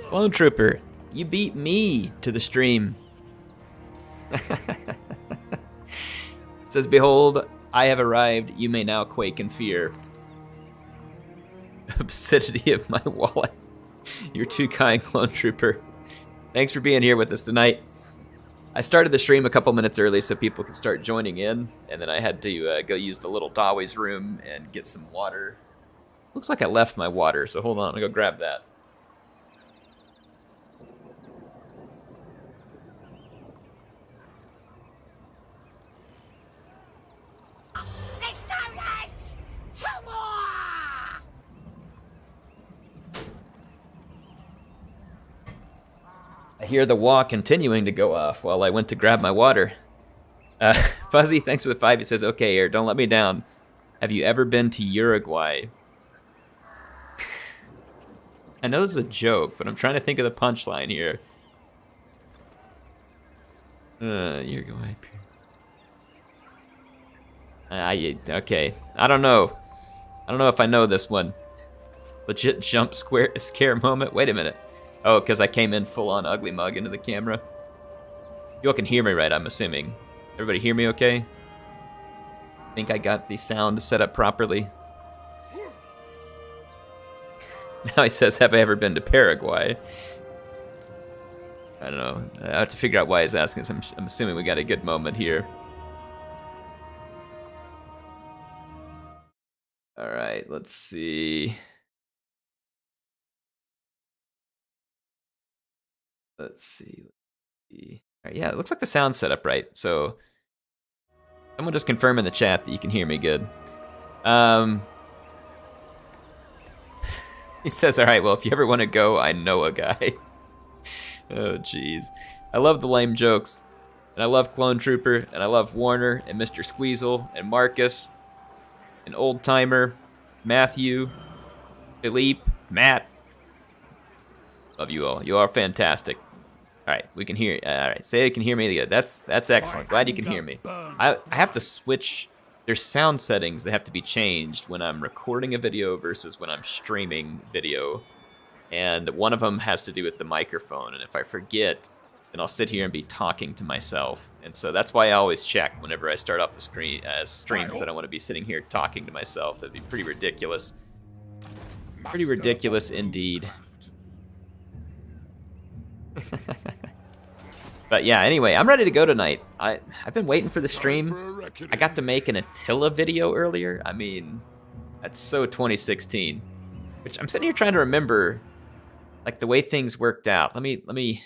Clone Trooper, you beat me to the stream. It says, behold, I have arrived. You may now quake in fear. Obscenity of my wallet. You're too kind, Clone Trooper. Thanks for being here with us tonight. I started the stream a couple minutes early so people could start joining in, and then I had to go use the little Dawi's room and get some water. Looks like I left my water, so hold on, I'm gonna go grab that. I hear the wah continuing to go off while I went to grab my water. Fuzzy, thanks for the 5. He says, okay, Air, don't let me down. Have you ever been to Uruguay? I know this is a joke, but I'm trying to think of the punchline here. Uruguay. Okay, I don't know. I don't know if I know this one. Legit jump scare moment. Wait a minute. Oh, because I came in full-on ugly mug into the camera. You all can hear me right, I'm assuming. Everybody hear me okay? I think I got the sound set up properly. Now he says, have I ever been to Paraguay? I don't know. I have to figure out why he's asking this. I'm assuming we got a good moment here. Alright, let's see. Let's see. All right, yeah, it looks like the sound's set up right. So, someone just confirm in the chat that you can hear me good. He says, all right, well, if you ever want to go, I know a guy. Oh, jeez. I love the lame jokes. And I love Clone Trooper, and I love Warner, and Mr. Squeezle, and Marcus, and Old Timer, Matthew, Philippe, Matt. Love you all. You are fantastic. All right, we can hear. All right, say you can hear me good. That's excellent. Glad you can hear me. I have to switch. There's sound settings that have to be changed when I'm recording a video versus when I'm streaming video, and one of them has to do with the microphone. And if I forget, then I'll sit here and be talking to myself. And so that's why I always check whenever I start off the stream, because I don't want to be sitting here talking to myself. That'd be pretty ridiculous. Pretty ridiculous indeed. But yeah, anyway, I'm ready to go tonight. I've been waiting for the stream. I got to make an Attila video earlier. I mean, that's so 2016. Which I'm sitting here trying to remember, like, the way things worked out. Let me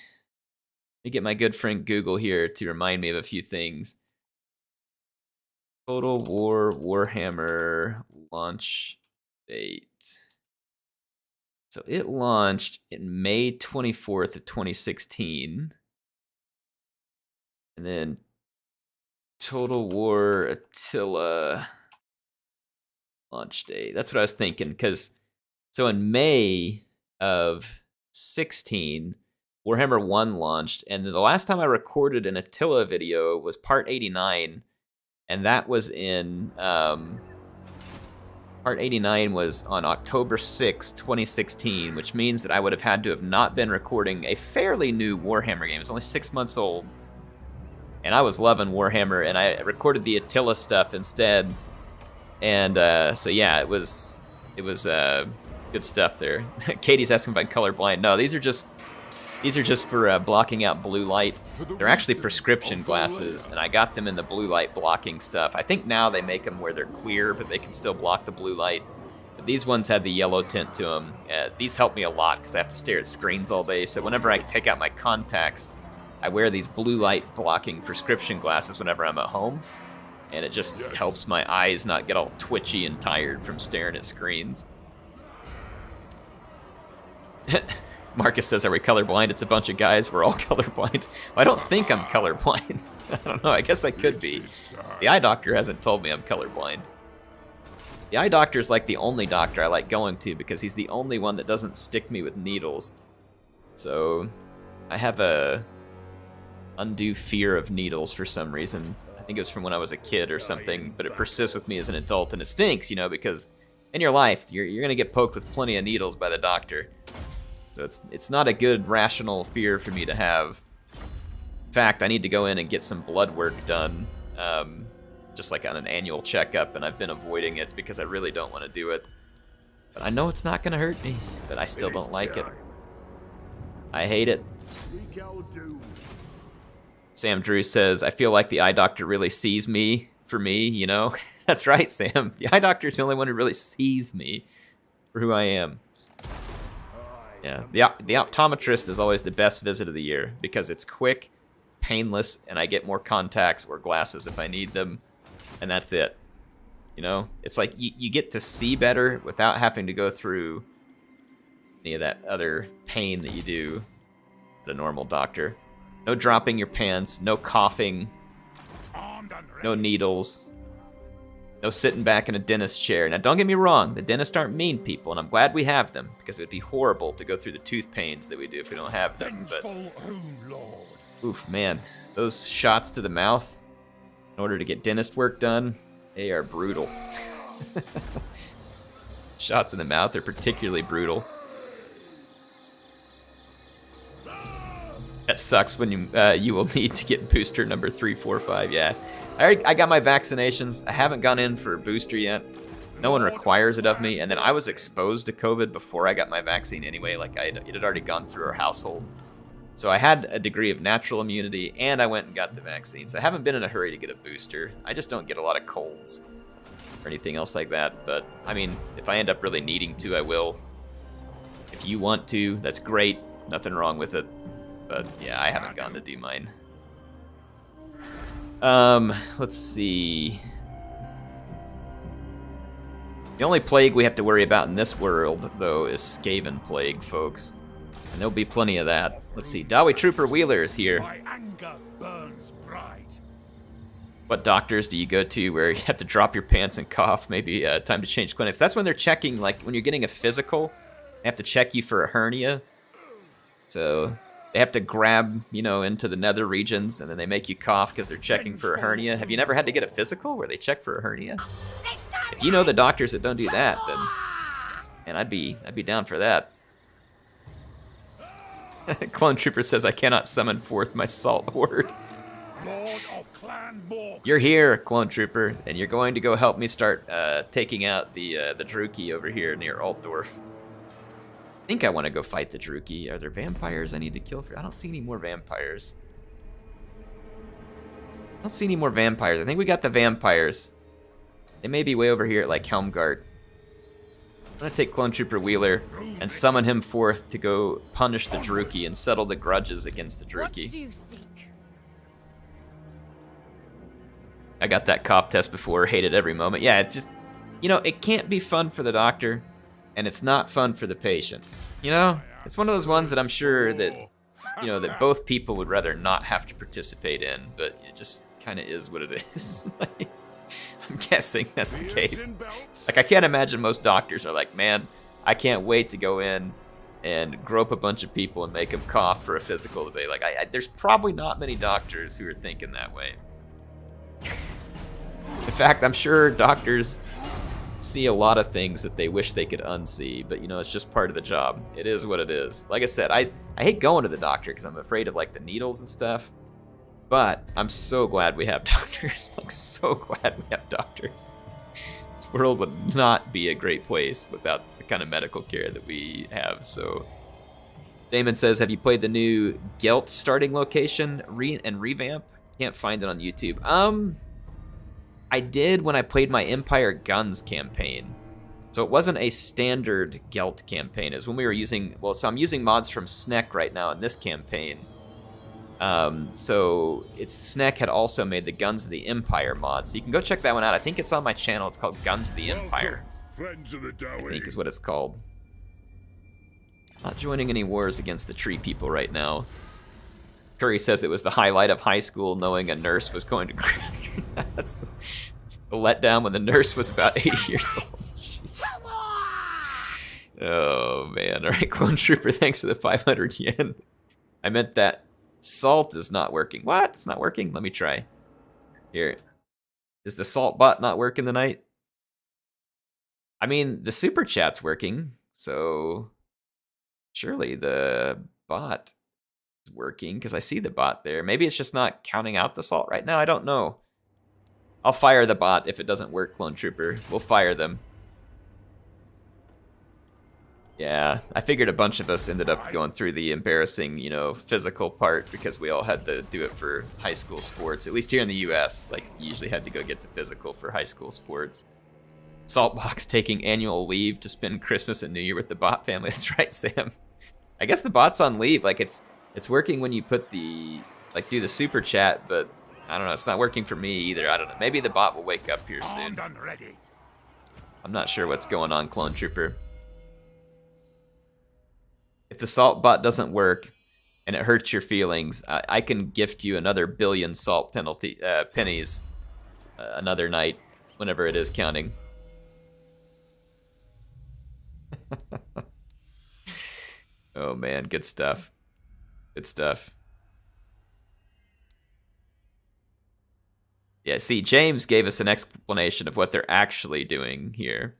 get my good friend Google here to remind me of a few things. Total War Warhammer launch date. So it launched in May 24th of 2016. And then Total War Attila launch date. That's what I was thinking, because so in May of 16, Warhammer 1 launched, and the last time I recorded an Attila video was part 89, and that was in part 89 was on October 6, 2016, which means that I would have had to have not been recording a fairly new Warhammer game. It's only 6 months old. And I was loving Warhammer, and I recorded the Attila stuff instead. And so yeah, it was good stuff there. Katie's asking if I'm colorblind. No, these are just for blocking out blue light. They're actually prescription glasses, and I got them in the blue light blocking stuff. I think now they make them where they're clear, but they can still block the blue light. But these ones had the yellow tint to them. These help me a lot because I have to stare at screens all day. So whenever I take out my contacts, I wear these blue light blocking prescription glasses whenever I'm at home, and it just helps my eyes not get all twitchy and tired from staring at screens. Marcus says, are we colorblind? It's a bunch of guys. We're all colorblind. Well, I don't think I'm colorblind. I don't know. I guess I could be. The eye doctor hasn't told me I'm colorblind. The eye doctor is like the only doctor I like going to because he's the only one that doesn't stick me with needles. So I have a undue fear of needles for some reason. I think it was from when I was a kid or something, but it persists with me as an adult, and it stinks, you know, because in your life, you're going to get poked with plenty of needles by the doctor. So it's not a good rational fear for me to have. In fact, I need to go in and get some blood work done, just like on an annual checkup, and I've been avoiding it because I really don't want to do it. But I know it's not going to hurt me, but I still don't like it. I hate it. Sam Drew says, I feel like the eye doctor really sees me for me, you know? That's right, Sam. The eye doctor is the only one who really sees me for who I am. Yeah, the optometrist is always the best visit of the year because it's quick, painless, and I get more contacts or glasses if I need them, and that's it. You know, it's like you get to see better without having to go through any of that other pain that you do at a normal doctor. No dropping your pants, no coughing, no needles, no sitting back in a dentist chair. Now, don't get me wrong, the dentists aren't mean people, and I'm glad we have them, because it would be horrible to go through the tooth pains that we do if we don't have them. But, oof, man, those shots to the mouth in order to get dentist work done, they are brutal. Shots in the mouth are particularly brutal. That sucks when you will need to get booster number 3, 4, 5. Yeah, I got my vaccinations. I haven't gone in for a booster yet. No one requires it of me. And then I was exposed to COVID before I got my vaccine anyway. Like it had already gone through our household, so I had a degree of natural immunity, and I went and got the vaccine. So I haven't been in a hurry to get a booster. I just don't get a lot of colds or anything else like that. But I mean, if I end up really needing to, I will. If you want to, that's great. Nothing wrong with it. But yeah, I haven't gone to do mine. Let's see. The only plague we have to worry about in this world, though, is Skaven plague, folks. And there'll be plenty of that. Let's see, Dawi Trooper Wheeler is here. My anger burns bright. What doctors do you go to where you have to drop your pants and cough? Maybe time to change clinics. That's when they're checking, like when you're getting a physical, they have to check you for a hernia. So they have to grab, you know, into the nether regions, and then they make you cough because they're checking for a hernia. Have you never had to get a physical where they check for a hernia? If you know the doctors that don't do that, then, man, I'd be down for that. Clone Trooper says I cannot summon forth my salt horde. Lord of Clan Mork. You're here, Clone Trooper, and you're going to go help me start taking out the Druki over here near Altdorf. I think I want to go fight the Druki. Are there vampires I need to kill for? I don't see any more vampires. I don't see any more vampires. I think we got the vampires. They may be way over here at like Helmgart. I'm gonna take Clone Trooper Wheeler and summon him forth to go punish the Druki and settle the grudges against the Druki. What do you seek? I got that cough test before, hated every moment. Yeah, it's just, you know, it can't be fun for the doctor, and it's not fun for the patient. You know, it's one of those ones that I'm sure that, you know, that both people would rather not have to participate in, but it just kind of is what it is. Like, I'm guessing that's the case. Like, I can't imagine most doctors are like, man, I can't wait to go in and grope a bunch of people and make them cough for a physical debate. Like, there's probably not many doctors who are thinking that way. In fact, I'm sure doctors see a lot of things that they wish they could unsee, but you know, it's just part of the job. It is what it is. Like I said, I hate going to the doctor because I'm afraid of like the needles and stuff, but I'm so glad we have doctors. Like, so glad we have doctors. This world would not be a great place without the kind of medical care that we have. So Damon says, have you played the new Gelt starting location and revamp? Can't find it on YouTube. I did when I played my Empire Guns campaign. So it wasn't a standard Gelt campaign. It was when we were using, well, so I'm using mods from Snek right now in this campaign. So Snek had also made the Guns of the Empire mod. So you can go check that one out. I think it's on my channel. It's called Guns of the Empire. Friends of the Dawi. I think is what it's called. Not joining any wars against the tree people right now. Curry says it was the highlight of high school knowing a nurse was going to That's a letdown when the nurse was about 80 years old. Jesus. Oh man. Alright, Clone Trooper, thanks for the 500 yen. I meant that salt is not working. What? It's not working? Let me try. Here. Is the salt bot not working tonight? I mean, the super chat's working, so Surely the bot is working, because I see the bot there. Maybe it's just not counting out the salt right now. I don't know. I'll fire the bot if it doesn't work, Clone Trooper. We'll fire them. Yeah, I figured a bunch of us ended up going through the embarrassing, you know, physical part because we all had to do it for high school sports. At least here in the US, like, you usually had to go get the physical for high school sports. Saltbox taking annual leave to spend Christmas and New Year with the bot family. That's right, Sam. I guess the bot's on leave. Like, it's working when you put the, like, do the super chat, but I don't know. It's not working for me either. I don't know. Maybe the bot will wake up here soon. I'm not sure what's going on, Clone Trooper. If the salt bot doesn't work and it hurts your feelings, I can gift you another billion salt pennies another night, whenever it is counting. Oh man, good stuff. Good stuff. Yeah, see, James gave us an explanation of what they're actually doing here.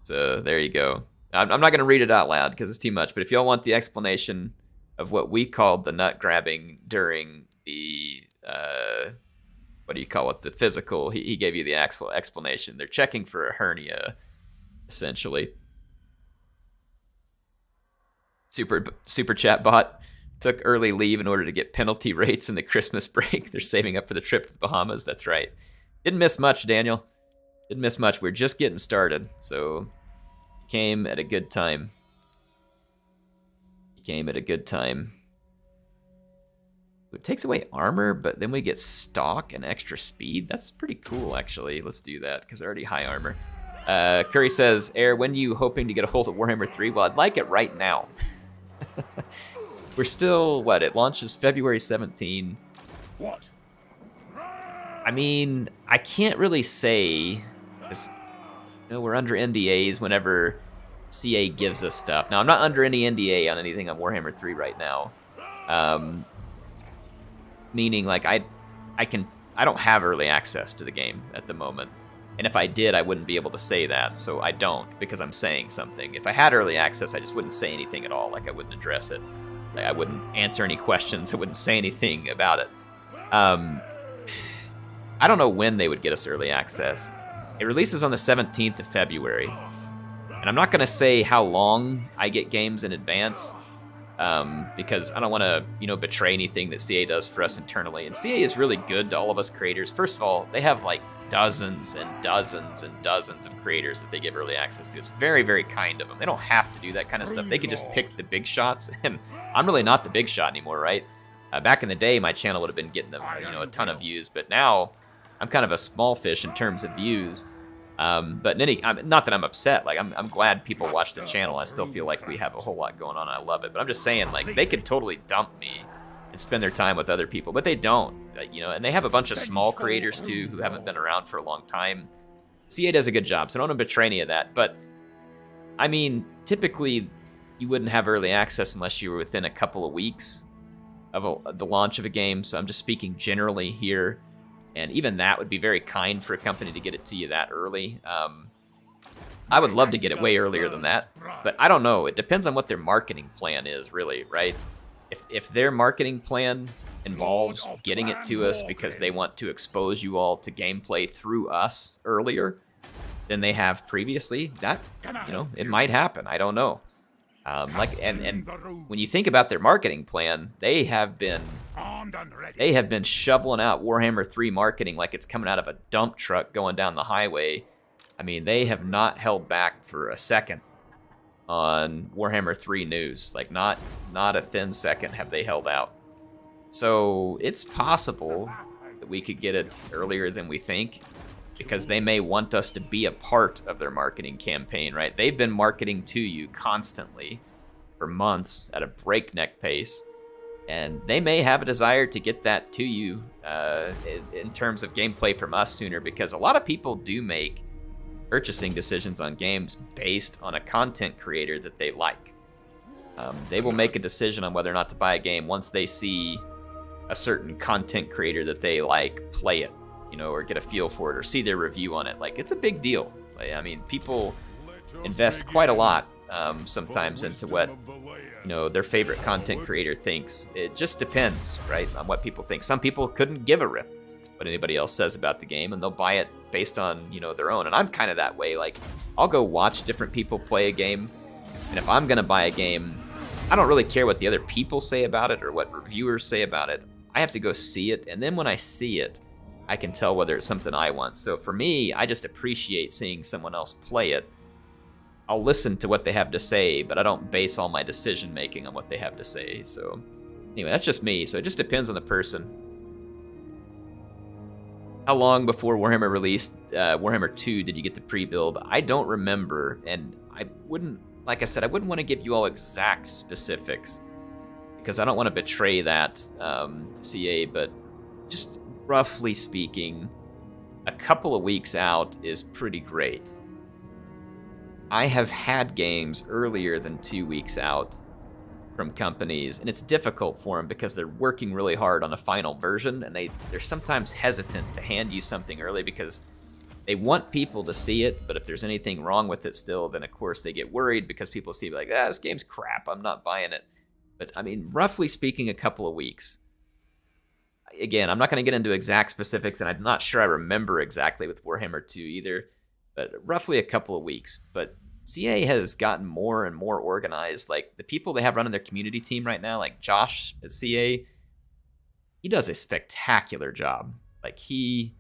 So there you go. I'm not going to read it out loud because it's too much, but if y'all want the explanation of what we called the nut grabbing during the, what do you call it, the physical, he gave you the actual explanation. They're checking for a hernia, essentially. Super chat bot took early leave in order to get penalty rates in the Christmas break. They're saving up for the trip to the Bahamas. That's right. Didn't miss much, Daniel. Didn't miss much. We're just getting started, so came at a good time. He came at a good time. It takes away armor, but then we get stock and extra speed. That's pretty cool, actually. Let's do that, because they're already high armor. Curry says, Air, when are you hoping to get a hold of Warhammer 3? Well, I'd like it right now. We're still, what, it launches February 17. What? I mean, I can't really say, 'cause, you know, we're under NDAs whenever CA gives us stuff. Now, I'm not under any NDA on anything on Warhammer 3 right now. Meaning, like, I don't have early access to the game at the moment. And if I did, I wouldn't be able to say that, so I don't, because I'm saying something. If I had early access, I just wouldn't say anything at all. Like, I wouldn't address it. Like, I wouldn't answer any questions. I wouldn't say anything about it. I don't know when they would get us early access. It releases on the 17th of February. And I'm not going to say how long I get games in advance, because I don't want to, you know, betray anything that CA does for us internally. And CA is really good to all of us creators. First of all, they have, like, dozens and dozens and dozens of creators that they give early access to. It's very, very kind of them. They don't have to do that kind of stuff. They could just pick the big shots, and I'm really not the big shot anymore, right? Back in the day, my channel would have been getting a ton of views, but now I'm kind of a small fish in terms of views. But not that I'm upset. Like, I'm glad people watch the channel. I still feel like we have a whole lot going on, and I love it. But I'm just saying, like, they could totally dump me and spend their time with other people, but they don't, you know, and they have a bunch of small creators too who haven't been around for a long time. CA does a good job, so I don't want to betray any of that, but I mean, typically you wouldn't have early access unless you were within a couple of weeks of the launch of a game, so I'm just speaking generally here, and even that would be very kind for a company to get it to you that early. I would love to get it way earlier than that, but I don't know. It depends on what their marketing plan is, really, right? If their marketing plan involves getting it to us because they want to expose you all to gameplay through us earlier than they have previously, that, you know, it might happen. I don't know. And when you think about their marketing plan, they have been shoveling out Warhammer 3 marketing like it's coming out of a dump truck going down the highway. I mean, they have not held back for a second on Warhammer 3 news. Like, not a thin second have they held out. So it's possible that we could get it earlier than we think, because they may want us to be a part of their marketing campaign, right? They've been marketing to you constantly for months at a breakneck pace, and they may have a desire to get that to you in terms of gameplay from us sooner, because a lot of people do make purchasing decisions on games based on a content creator that they like. They will make a decision on whether or not to buy a game once they see a certain content creator that they like play it, you know, or get a feel for it, or see their review on it. Like, it's a big deal. Like, I mean, people invest quite a lot sometimes into what their favorite content creator thinks. It just depends, right, on what people think. Some people couldn't give a rip what anybody else says about the game, and they'll buy it based on their own. And I'm kind of that way. Like, I'll go watch different people play a game, and if I'm gonna buy a game, I don't really care what the other people say about it or what reviewers say about it. I have to go see it, and then when I see it, I can tell whether it's something I want. So for me, I just appreciate seeing someone else play it. I'll listen to what they have to say, but I don't base all my decision making on what they have to say. So anyway, that's just me. So it just depends on the person. How long before Warhammer released Warhammer 2 did you get the pre-build? I don't remember, and I wouldn't, like I said, I wouldn't want to give you all exact specifics because I don't want to betray that to CA, but just roughly speaking, a couple of weeks out is pretty great. I have had games earlier than 2 weeks out from companies, and it's difficult for them because they're working really hard on a final version, and they're sometimes hesitant to hand you something early because they want people to see it, but if there's anything wrong with it still, then of course they get worried because people see like, this game's crap, I'm not buying it. But I mean, roughly speaking, a couple of weeks. Again, I'm not going to get into exact specifics, and I'm not sure I remember exactly with Warhammer 2 either, but roughly a couple of weeks. But CA has gotten more and more organized. Like, the people they have running their community team right now, like Josh at CA, he does a spectacular job. Like, he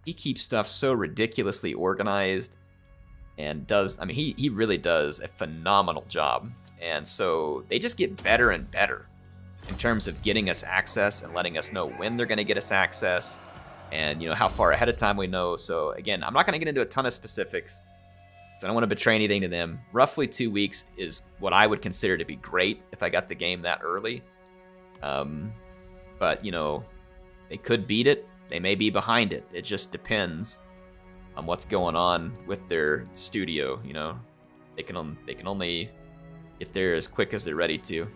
keeps stuff so ridiculously organized and does, I mean, he really does a phenomenal job. And so they just get better and better in terms of getting us access and letting us know when they're going to get us access and, how far ahead of time we know. So again, I'm not going to get into a ton of specifics because I don't want to betray anything to them. Roughly 2 weeks is what I would consider to be great if I got the game that early. But, they could beat it. They may be behind it. It just depends on what's going on with their studio. They can only get there as quick as they're ready to.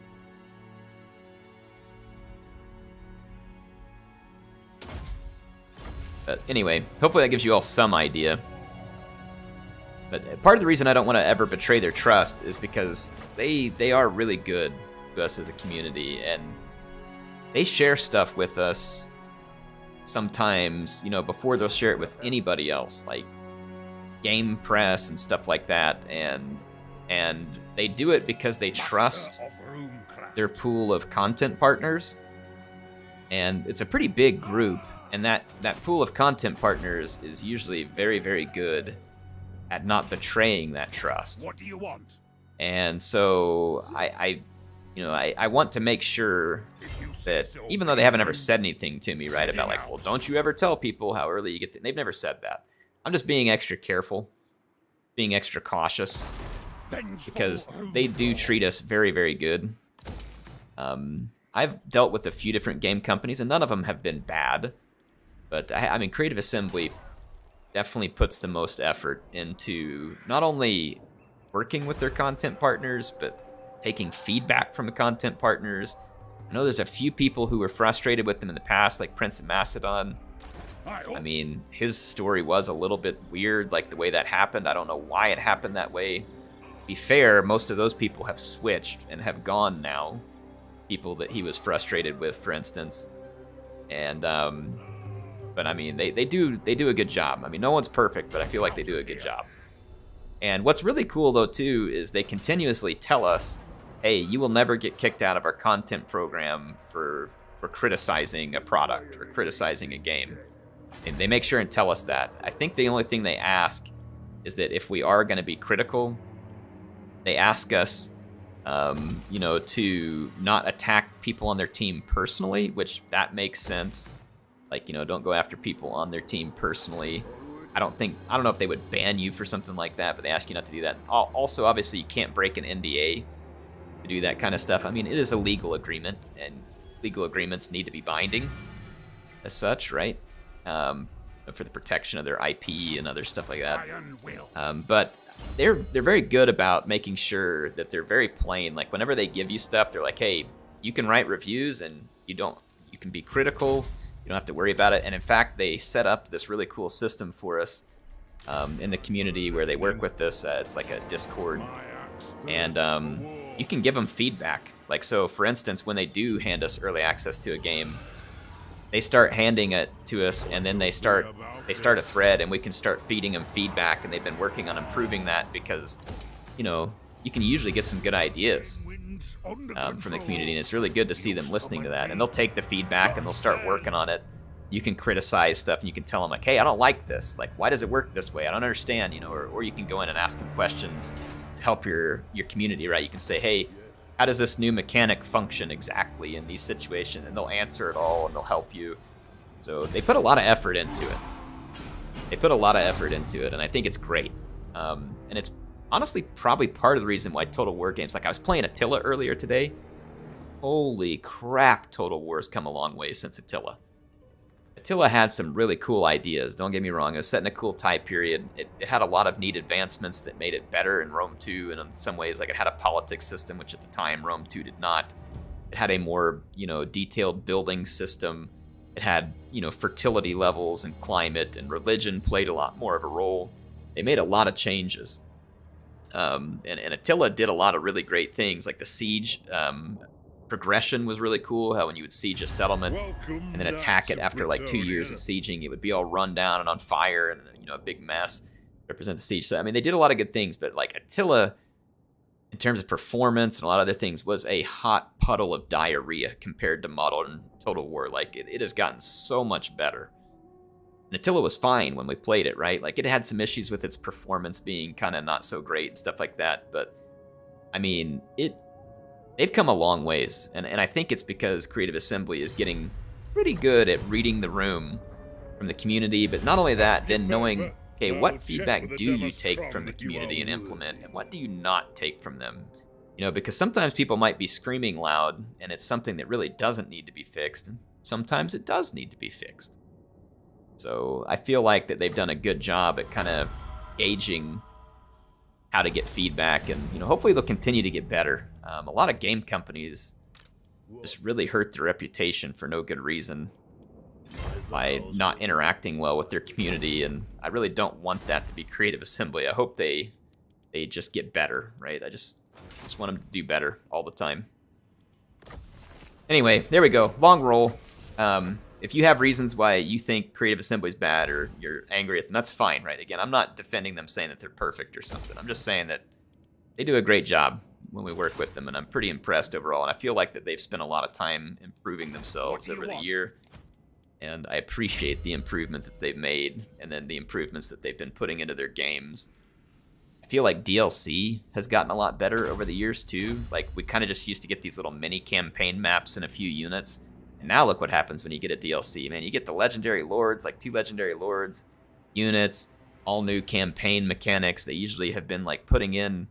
But anyway, hopefully that gives you all some idea. But part of the reason I don't want to ever betray their trust is because they are really good to us as a community, and they share stuff with us sometimes, before they'll share it with anybody else, like game press and stuff like that, and they do it because they trust their pool of content partners, and it's a pretty big group, and that pool of content partners is usually very, very good at not betraying that trust. What do you want? And so I want to make sure that even though they haven't ever said anything to me, right, about like, well, don't you ever tell people how early you get they've never said that. I'm just being extra careful, being extra cautious, because they do treat us very, very good. I've dealt with a few different game companies, and none of them have been bad. But I mean, Creative Assembly definitely puts the most effort into not only working with their content partners, but taking feedback from the content partners. I know there's a few people who were frustrated with them in the past, like Prince of Macedon. I mean, his story was a little bit weird, like the way that happened. I don't know why it happened that way. To be fair, most of those people have switched and have gone now. People that he was frustrated with, for instance. And but I mean, they do a good job. I mean, no one's perfect, but I feel like they do a good job. And what's really cool though too is they continuously tell us, hey, you will never get kicked out of our content program for criticizing a product or criticizing a game. And they make sure and tell us that. I think the only thing they ask is that if we are going to be critical, they ask us to not attack people on their team personally, which that makes sense. Like, don't go after people on their team personally. I don't know if they would ban you for something like that, but they ask you not to do that. Also, obviously, you can't break an NDA to do that kind of stuff. I mean, it is a legal agreement, and legal agreements need to be binding as such, right? For the protection of their IP and other stuff like that. But they're very good about making sure that they're very plain. Like, whenever they give you stuff, they're like, hey, you can write reviews, and you can be critical. You don't have to worry about it. And in fact, they set up this really cool system for us in the community where they work with this. It's like a Discord And you can give them feedback. Like, so for instance, when they do hand us early access to a game, they start handing it to us, and then they start a thread, and we can start feeding them feedback, and they've been working on improving that because, you know, you can usually get some good ideas from the community, and it's really good to see them listening to that. And they'll take the feedback and they'll start working on it. You can criticize stuff, and you can tell them, like, hey, I don't like this. Like, why does it work this way? I don't understand, you know, or you can go in and ask them questions to help your community, right? You can say, hey, how does this new mechanic function exactly in these situations? And they'll answer it all, and they'll help you. So they put a lot of effort into it. And I think it's great. And it's honestly probably part of the reason why Total War games, like I was playing Attila earlier today. Holy crap, Total War's come a long way since Attila. Attila had some really cool ideas, don't get me wrong. It was set in a cool time period. It had a lot of neat advancements that made it better in Rome 2, and in some ways, like, it had a politics system, which at the time Rome 2 did not. It had a more, you know, detailed building system. It had, you know, fertility levels and climate, and religion played a lot more of a role. They made a lot of changes. And Attila did a lot of really great things, like the siege progression was really cool. How when you would siege a settlement and then attack it after like 2 years of sieging, it would be all run down and on fire and, you know, a big mess. Represent the siege. So I mean, they did a lot of good things, but like Attila, in terms of performance and a lot of other things, was a hot puddle of diarrhea compared to modern Total War. Like it has gotten so much better. And Attila was fine when we played it, right? Like, it had some issues with its performance being kind of not so great and stuff like that, but I mean, they've come a long ways, and I think it's because Creative Assembly is getting pretty good at reading the room from the community, but not only that, then knowing, okay, what feedback do you take from the community and implement, and what do you not take from them? You know, because sometimes people might be screaming loud, and it's something that really doesn't need to be fixed, and sometimes it does need to be fixed. So I feel like that they've done a good job at kind of gauging how to get feedback, and, you know, hopefully they'll continue to get better. A lot of game companies just really hurt their reputation for no good reason by not interacting well with their community, and I really don't want that to be Creative Assembly. I hope they just get better, right? I just want them to do better all the time. Anyway, there we go. Long roll. If you have reasons why you think Creative Assembly is bad or you're angry at them, that's fine, right? Again, I'm not defending them saying that they're perfect or something. I'm just saying that they do a great job when we work with them, and I'm pretty impressed overall. And I feel like that they've spent a lot of time improving themselves over the year, and I appreciate the improvements that they've made and then the improvements that they've been putting into their games. I feel like DLC has gotten a lot better over the years too. Like, we kind of just used to get these little mini campaign maps and a few units. And now look what happens when you get a DLC, man. You get the legendary lords, like 2 legendary lords, units, all new campaign mechanics. They usually have been like putting in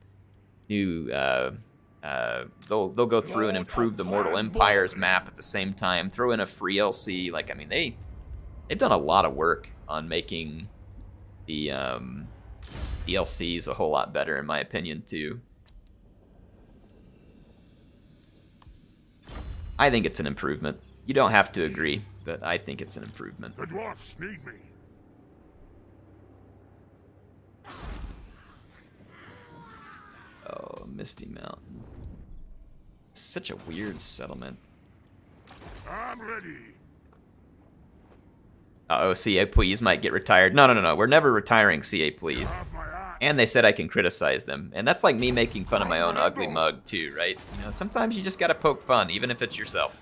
new, they'll go through and improve the Mortal Empires map at the same time, throw in a free LC. Like, I mean, they've done a lot of work on making the DLCs a whole lot better, in my opinion, too. I think it's an improvement. You don't have to agree, but I think it's an improvement. The dwarfs need me. Oh, Misty Mountain. Such a weird settlement. I'm ready. Uh-oh, CA Please might get retired. No. We're never retiring CA Please. Have my axe. And they said I can criticize them. And that's like me making fun of my own ugly mug too, right? You know, sometimes you just gotta poke fun, even if it's yourself.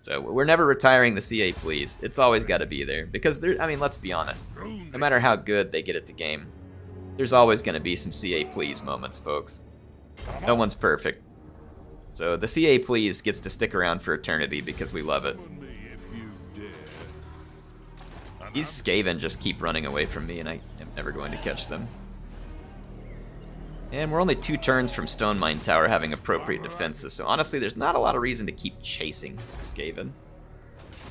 So we're never retiring the CA Please. It's always gotta be there. Because, I mean, let's be honest. No matter how good they get at the game, there's always gonna be some CA Please moments, folks. No one's perfect. So the CA Please gets to stick around for eternity because we love it. These Skaven just keep running away from me, and I am never going to catch them. And we're only 2 turns from Stone Mine Tower having appropriate defenses, so honestly, there's not a lot of reason to keep chasing Skaven.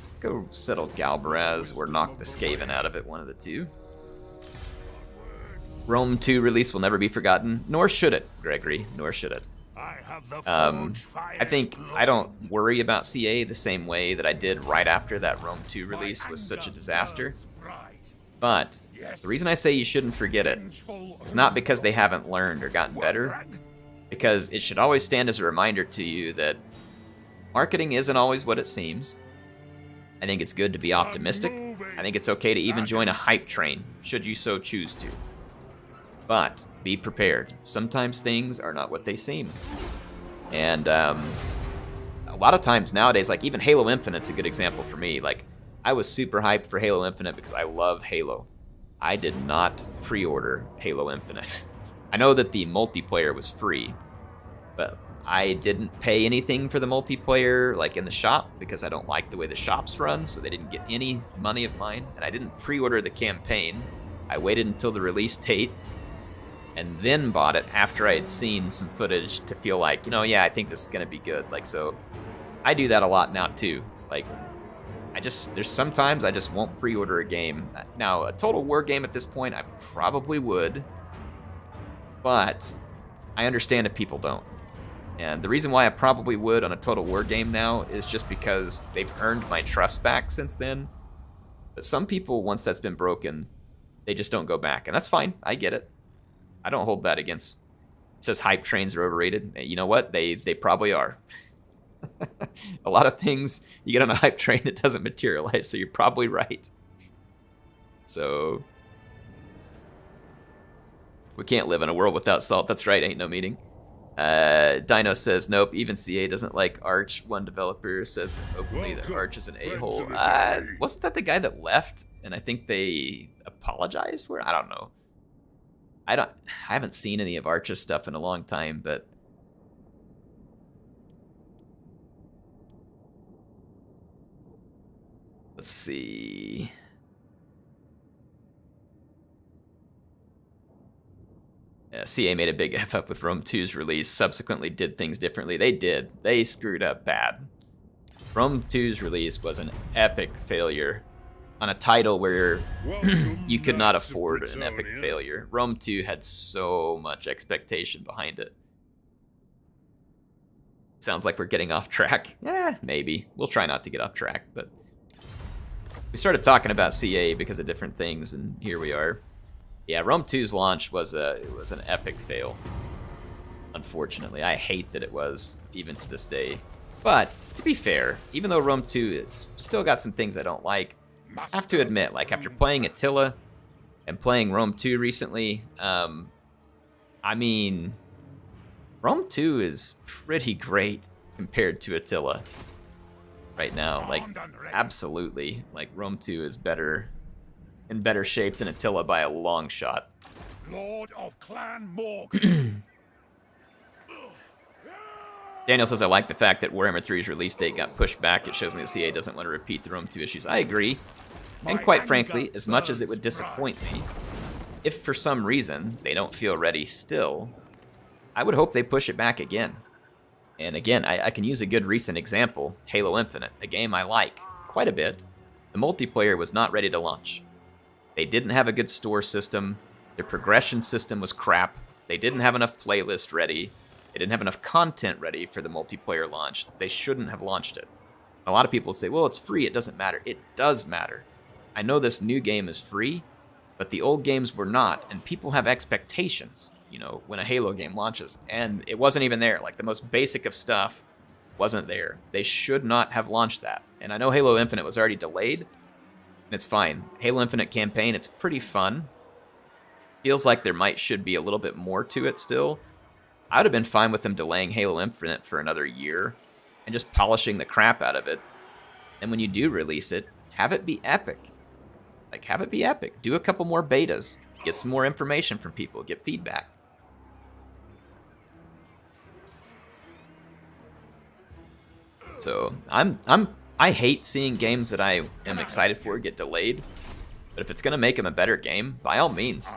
Let's go settle Galbaraz or knock the Skaven out of it, one of the two. Rome 2 release will never be forgotten, nor should it, Gregory, nor should it. I think I don't worry about CA the same way that I did right after that Rome 2 release was such a disaster. But Yes. the reason I say you shouldn't forget it Vengeful is not because they haven't learned or gotten better, Warrag. because it should always stand as a reminder to you that marketing isn't always what it seems. I think it's good to be optimistic. I think it's okay to even join a hype train, should you so choose to. But be prepared. Sometimes things are not what they seem. And a lot of times nowadays, like even Halo Infinite's a good example for me. Like, I was super hyped for Halo Infinite because I love Halo. I did not pre-order Halo Infinite. I know that the multiplayer was free, but I didn't pay anything for the multiplayer, like in the shop, because I don't like the way the shops run, so they didn't get any money of mine. And I didn't pre-order the campaign. I waited until the release date, and then bought it after I had seen some footage to feel like, you know, yeah, I think this is gonna be good. Like, so I do that a lot now too. Like, there's sometimes I just won't pre-order a game. Now, a Total War game at this point, I probably would, but I understand if people don't. And the reason why I probably would on a Total War game now is just because they've earned my trust back since then. But some people, once that's been broken, they just don't go back. And that's fine. I get it. I don't hold that against... It says hype trains are overrated. You know what? They probably are. A lot of things you get on a hype train that doesn't materialize, so you're probably right. So... we can't live in a world without salt. That's right, ain't no meeting. Dino says, nope, even CA doesn't like Arch. One developer said openly that Arch is an a-hole. Wasn't that the guy that left? And I think they apologized for it? I don't know. I haven't seen any of Arch's stuff in a long time, but... let's see... CA made a big F up with Rome 2's release, subsequently did things differently. They did. They screwed up bad. Rome 2's release was an epic failure on a title where you could not afford an epic failure. Rome 2 had so much expectation behind it. Sounds like we're getting off track. Maybe. We'll try not to get off track, but... we started talking about CA because of different things, and here we are. Yeah, Rome 2's launch was an epic fail. Unfortunately, I hate that it was, even to this day. But to be fair, even though Rome 2 is still got some things I don't like, I have to admit, like after playing Attila and playing Rome 2 recently, I mean, Rome 2 is pretty great compared to Attila right now. Like, absolutely, like Rome 2 is better. In better shape than Attila by a long shot. Lord of Clan Morgan. Daniel says, I like the fact that Warhammer 3's release date got pushed back. It shows me the CA doesn't want to repeat the Rome 2 issues. I agree. And quite frankly, as much as it would disappoint me, if for some reason they don't feel ready still, I would hope they push it back again. And again, I can use a good recent example, Halo Infinite, a game I like quite a bit. The multiplayer was not ready to launch. They didn't have a good store system. Their progression system was crap. They didn't have enough playlists ready. They didn't have enough content ready for the multiplayer launch. They shouldn't have launched it. A lot of people say, well, it's free, it doesn't matter. It does matter. I know this new game is free, but the old games were not, and people have expectations, you know, when a Halo game launches. And it wasn't even there. Like, the most basic of stuff wasn't there. They should not have launched that. And I know Halo Infinite was already delayed, and it's fine. Halo Infinite campaign, it's pretty fun. Feels like there should be a little bit more to it still. I would have been fine with them delaying Halo Infinite for another year and just polishing the crap out of it. And when you do release it, have it be epic. Like, have it be epic. Do a couple more betas. Get some more information from people. Get feedback. So, I hate seeing games that I am excited for get delayed, but if it's going to make them a better game, by all means.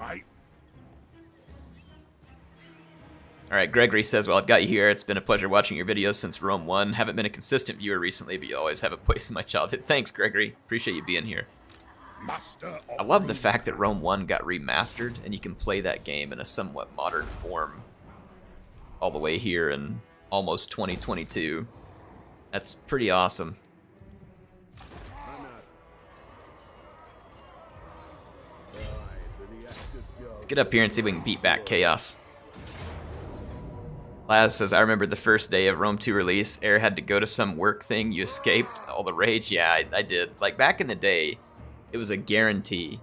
Alright, Gregory says, well, I've got you here. It's been a pleasure watching your videos since Rome 1. Haven't been a consistent viewer recently, but you always have a place in my childhood. Thanks, Gregory. Appreciate you being here. I love the fact that Rome 1 got remastered, and you can play that game in a somewhat modern form all the way here in almost 2022. That's pretty awesome. get up here and see if we can beat back Chaos. Laz says, I remember the first day of Rome 2 release, Air had to go to some work thing, you escaped all the rage. Yeah, I did. Like, back in the day, it was a guarantee.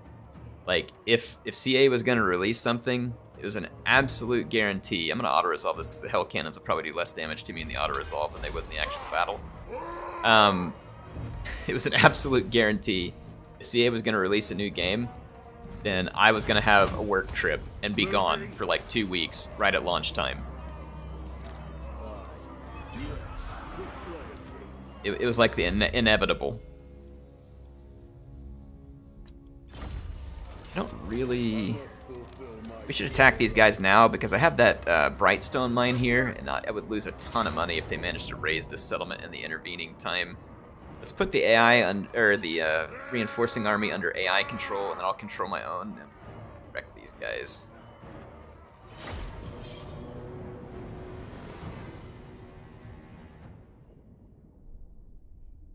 Like, if CA was going to release something, it was an absolute guarantee. I'm going to auto-resolve this because the Hell Cannons will probably do less damage to me in the auto-resolve than they would in the actual battle. It was an absolute guarantee. If CA was going to release a new game, then I was going to have a work trip and be gone for like 2 weeks right at launch time. It was like the inevitable. I don't really... We should attack these guys now because I have that Brightstone mine here, and I would lose a ton of money if they managed to raise this settlement in the intervening time. Let's put the AI or the reinforcing army under AI control, and then I'll control my own and wreck these guys.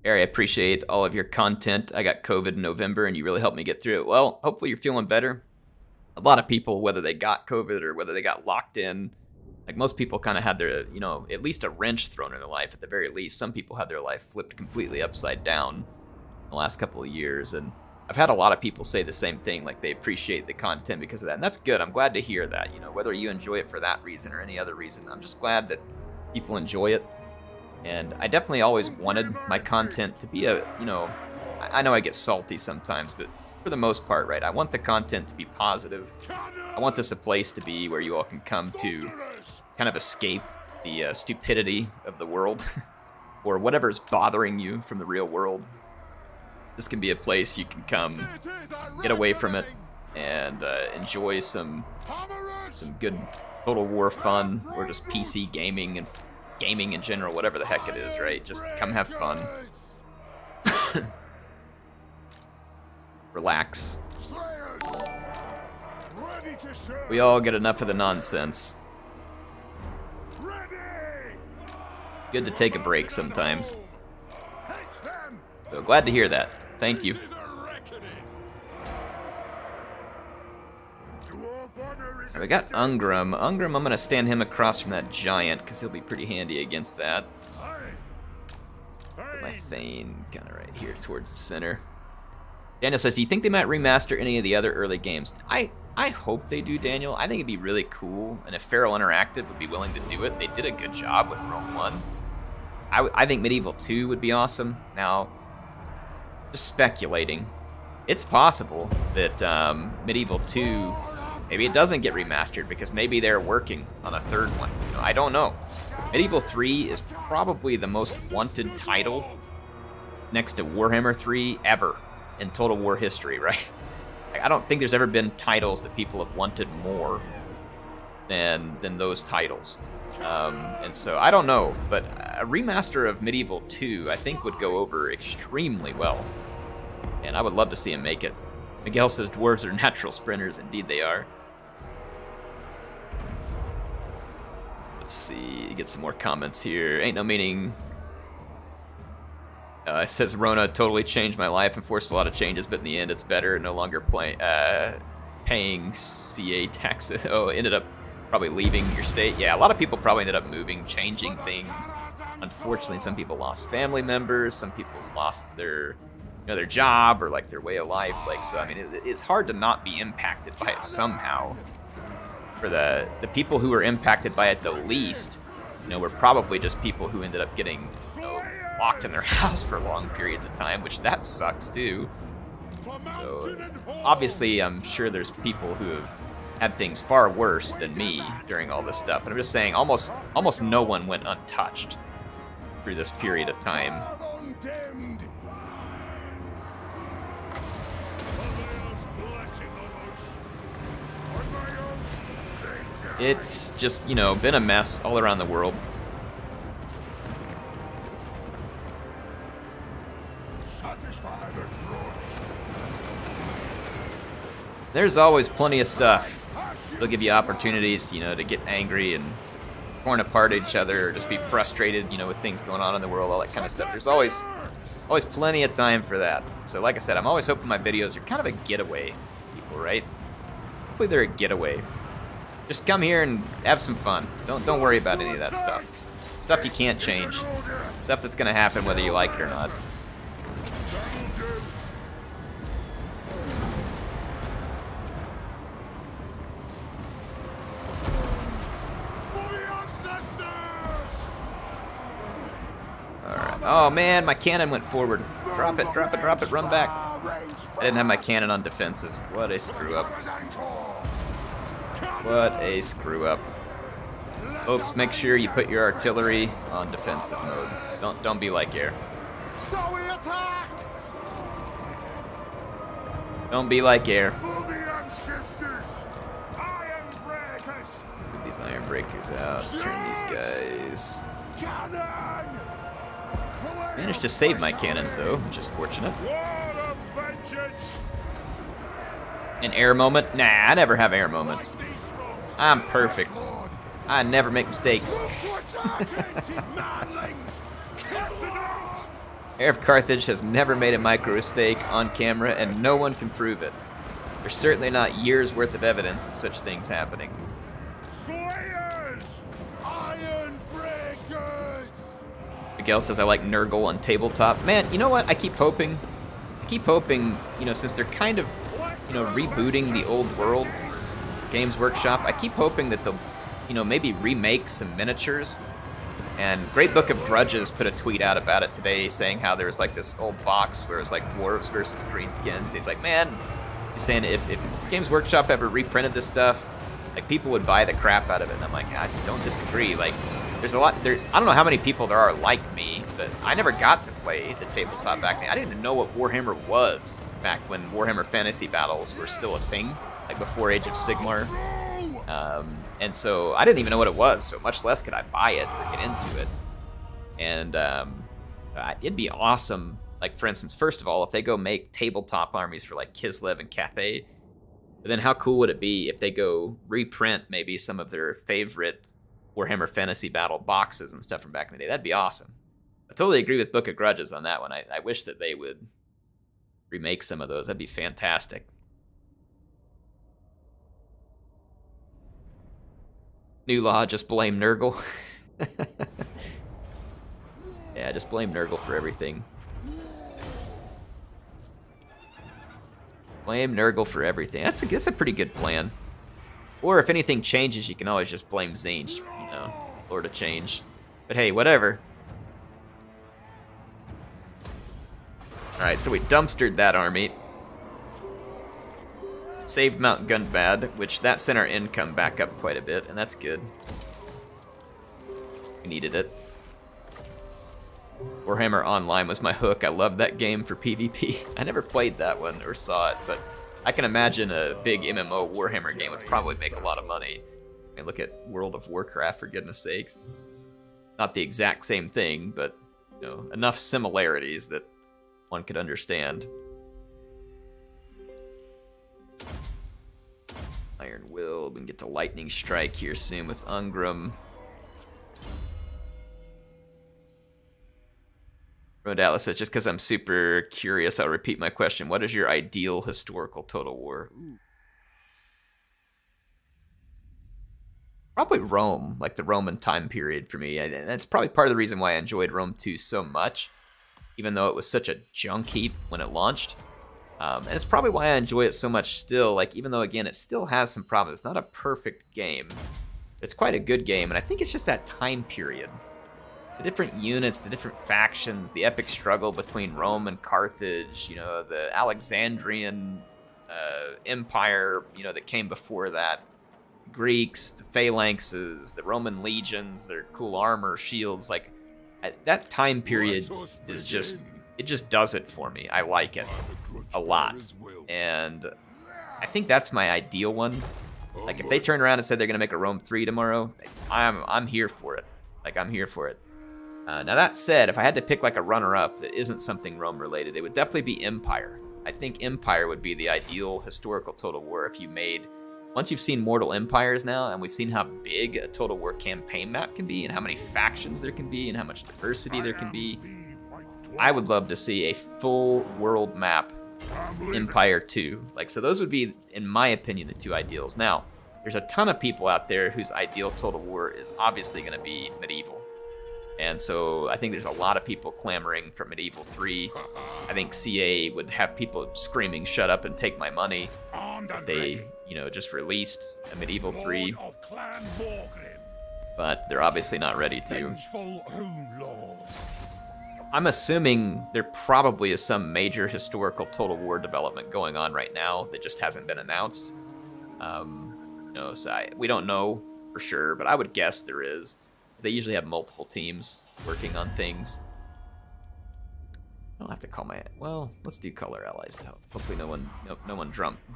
Harry, I appreciate all of your content. I got COVID in November, and you really helped me get through it. Well, hopefully you're feeling better. A lot of people, whether they got COVID or whether they got locked in, like most people kind of had their, you know, at least a wrench thrown in their life at the very least. Some people had their life flipped completely upside down in the last couple of years. And I've had a lot of people say the same thing, like they appreciate the content because of that. And that's good. I'm glad to hear that, you know, whether you enjoy it for that reason or any other reason. I'm just glad that people enjoy it. And I definitely always wanted my content to be a, you know, I know I get salty sometimes, but for the most part, right, I want the content to be positive. I want this a place to be where you all can come to kind of escape the stupidity of the world or whatever's bothering you from the real world. This can be a place you can come, get away from it, and enjoy some good Total War fun or just PC gaming and gaming in general, whatever the heck it is, right? Just come have fun. Relax. We all get enough of the nonsense. Good to take a break sometimes. So glad to hear that. Thank you. We got Ungram. Ungram, I'm going to stand him across from that giant because he'll be pretty handy against that. Put my Thane kind of right here towards the center. Daniel says, do you think they might remaster any of the other early games? I hope they do, Daniel. I think it'd be really cool, and if Feral Interactive would be willing to do it, they did a good job with Rome 1. I think Medieval 2 would be awesome. Now, just speculating, it's possible that Medieval 2, maybe it doesn't get remastered because maybe they're working on a third one. You know, I don't know. Medieval 3 is probably the most wanted title next to Warhammer 3 ever in Total War history, right? I don't think there's ever been titles that people have wanted more than those titles. And so I don't know, but a remaster of Medieval 2 I think would go over extremely well. And I would love to see him make it. Miguel says dwarves are natural sprinters. Indeed they are. Let's see, get some more comments here. Ain't no meaning. It says Rona totally changed my life and forced a lot of changes, but in the end it's better. No longer paying CA taxes. Oh, ended up probably leaving your state. Yeah, a lot of people probably ended up moving, changing things. Unfortunately, some people lost family members. Some people's lost their, you know, their job or like their way of life. Like, so I mean, it's hard to not be impacted by it somehow. For the people who were impacted by it the least, you know, were probably just people who ended up getting, you know, locked in their house for long periods of time, which that sucks too. So obviously I'm sure there's people who have had things far worse than me during all this stuff, and I'm just saying almost no one went untouched through this period of time. It's just, you know, been a mess all around the world. There's always plenty of stuff. They'll give you opportunities, you know, to get angry and torn apart at each other, or just be frustrated, you know, with things going on in the world, all that kind of stuff. There's always plenty of time for that. So like I said, I'm always hoping my videos are kind of a getaway for people, right? hopefully they're a getaway. Just come here and have some fun. Don't worry about any of that stuff. Stuff you can't change. Stuff that's gonna happen whether you like it or not. Alright. Oh man, my cannon went forward. Drop it, drop it, drop it, run back. I didn't have my cannon on defensive. What a screw up. What a screw up. Folks, make sure you put your artillery on defensive mode. Don't be like Air. Don't be like Air. Put these iron breakers out. Turn these guys. Managed to save my cannons though, which is fortunate. An air moment? Nah, I never have air moments. I'm perfect. I never make mistakes. HeirofCarthage has never made a micro mistake on camera, and no one can prove it. There's certainly not years worth of evidence of such things happening. Slayers! Iron breakers! Miguel says I like Nurgle on tabletop. Man, you know what? I keep hoping, you know, since they're kind of, you know, rebooting the old world, Games Workshop, I keep hoping that they'll, you know, maybe remake some miniatures. And Great Book of Grudges put a tweet out about it today saying how there was like this old box where it was like dwarves versus greenskins. He's like, man, he's saying if Games Workshop ever reprinted this stuff, like people would buy the crap out of it. And I'm like, I don't disagree. Like, there's a lot there. I don't know how many people there are like me, but I never got to play the tabletop back then. I didn't even know what Warhammer was back when Warhammer Fantasy Battles were still a thing, like before Age of Sigmar. And so I didn't even know what it was, so much less could I buy it or get into it. And it'd be awesome, like for instance, first of all, if they go make tabletop armies for like Kislev and Cathay, but then how cool would it be if they go reprint maybe some of their favorite Warhammer Fantasy Battle boxes and stuff from back in the day? That'd be awesome. I totally agree with Book of Grudges on that one. I wish that they would remake some of those. That'd be fantastic. New law, just blame Nurgle. Yeah, just blame Nurgle for everything. Blame Nurgle for everything. That's a pretty good plan. Or if anything changes, you can always just blame Tzeentch, you know, Lord of Change. But hey, whatever. Alright, so we dumpstered that army. Saved Mount Gunbad, which that sent our income back up quite a bit, and that's good. We needed it. Warhammer Online was my hook. I loved that game for PvP. I never played that one or saw it, but I can imagine a big MMO Warhammer game would probably make a lot of money. I mean, look at World of Warcraft, for goodness sakes. Not the exact same thing, but you know, enough similarities that one could understand. Iron Will, we can get to Lightning Strike here soon with Ungram. Rodalis says, just because I'm super curious, I'll repeat my question. What is your ideal historical Total War? Probably Rome, like the Roman time period for me. And that's probably part of the reason why I enjoyed Rome 2 so much, even though it was such a junk heap when it launched. And it's probably why I enjoy it so much still, like even though, again, it still has some problems. It's not a perfect game. It's quite a good game, and I think it's just that time period. The different units, the different factions, the epic struggle between Rome and Carthage, you know, the Alexandrian Empire, you know, that came before that. Greeks, the phalanxes, the Roman legions, their cool armor, shields, like, that time period is just... It just does it for me. I like it a lot. And I think that's my ideal one. Like if they turn around and said they're gonna make a Rome 3 tomorrow, I'm here for it. Like I'm here for it. Now that said, if I had to pick like a runner-up that isn't something Rome related, it would definitely be Empire. I think Empire would be the ideal historical Total War if you made... Once you've seen Mortal Empires now, and we've seen how big a Total War campaign map can be, and how many factions there can be, and how much diversity there can be, I would love to see a full world map Empire 2. Like, so those would be, in my opinion, the two ideals. Now, there's a ton of people out there whose ideal Total War is obviously going to be medieval. And so I think there's a lot of people clamoring for Medieval 3. I think CA would have people screaming, "Shut up and take my money," if they, you know, just released a Medieval 3. But they're obviously not ready to. I'm assuming there probably is some major historical Total War development going on right now that just hasn't been announced. You know, so we don't know for sure, but I would guess there is. They usually have multiple teams working on things. I don't have to call my... Well, let's do color allies to help. Hopefully no one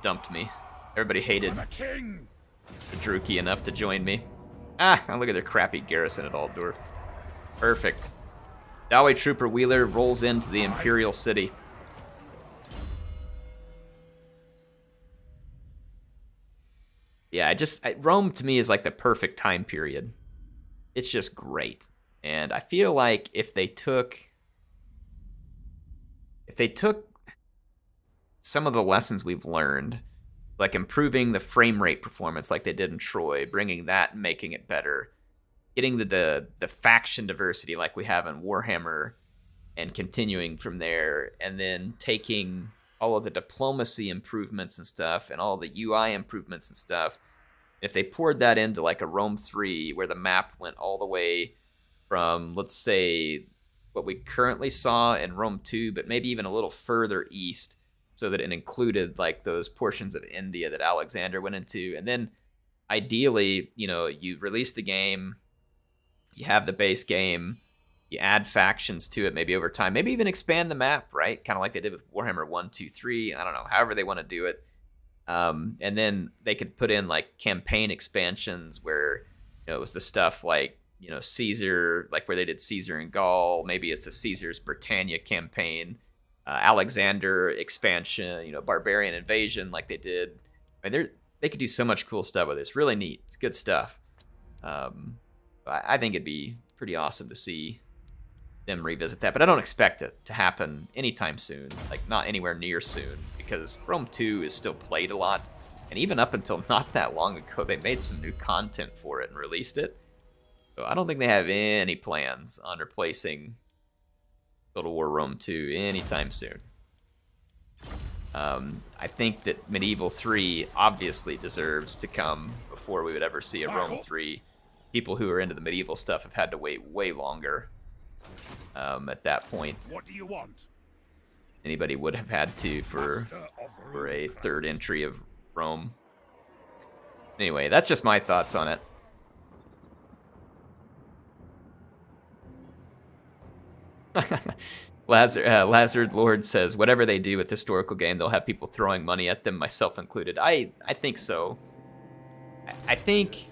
dumped me. Everybody hated the Druki enough to join me. Ah, look at their crappy garrison at Altdorf. Perfect. Dawi Trooper Wheeler rolls into the Imperial City. Yeah, Rome to me is like the perfect time period. It's just great. And I feel like if they took some of the lessons we've learned, like improving the frame rate performance like they did in Troy, bringing that and making it better, getting the faction diversity like we have in Warhammer and continuing from there, and then taking all of the diplomacy improvements and stuff and all the UI improvements and stuff, if they poured that into like a Rome 3 where the map went all the way from, let's say, what we currently saw in Rome 2, but maybe even a little further east, so that it included like those portions of India that Alexander went into, and then ideally, you know, you release the game, you have the base game, you add factions to it maybe over time, maybe even expand the map, right? Kind of like they did with Warhammer 1, 2, 3, I don't know, however they want to do it. And then they could put in like campaign expansions where, you know, it was the stuff like, you know, Caesar, like where they did Caesar in Gaul, maybe it's the Caesar's Britannia campaign, Alexander expansion, you know, barbarian invasion like they did. I mean, they could do so much cool stuff with it. It's really neat. It's good stuff. I think it'd be pretty awesome to see them revisit that, but I don't expect it to happen anytime soon, like not anywhere near soon, because Rome 2 is still played a lot, and even up until not that long ago, they made some new content for it and released it. So I don't think they have any plans on replacing Total War Rome 2 anytime soon. I think that Medieval 3 obviously deserves to come before we would ever see a Rome 3. People who are into the medieval stuff have had to wait way longer at that point. What do you want? Anybody would have had to for a third entry of Rome. Anyway, that's just my thoughts on it. Lazard Lord says, whatever they do with historical game, they'll have people throwing money at them, myself included. I think so. I think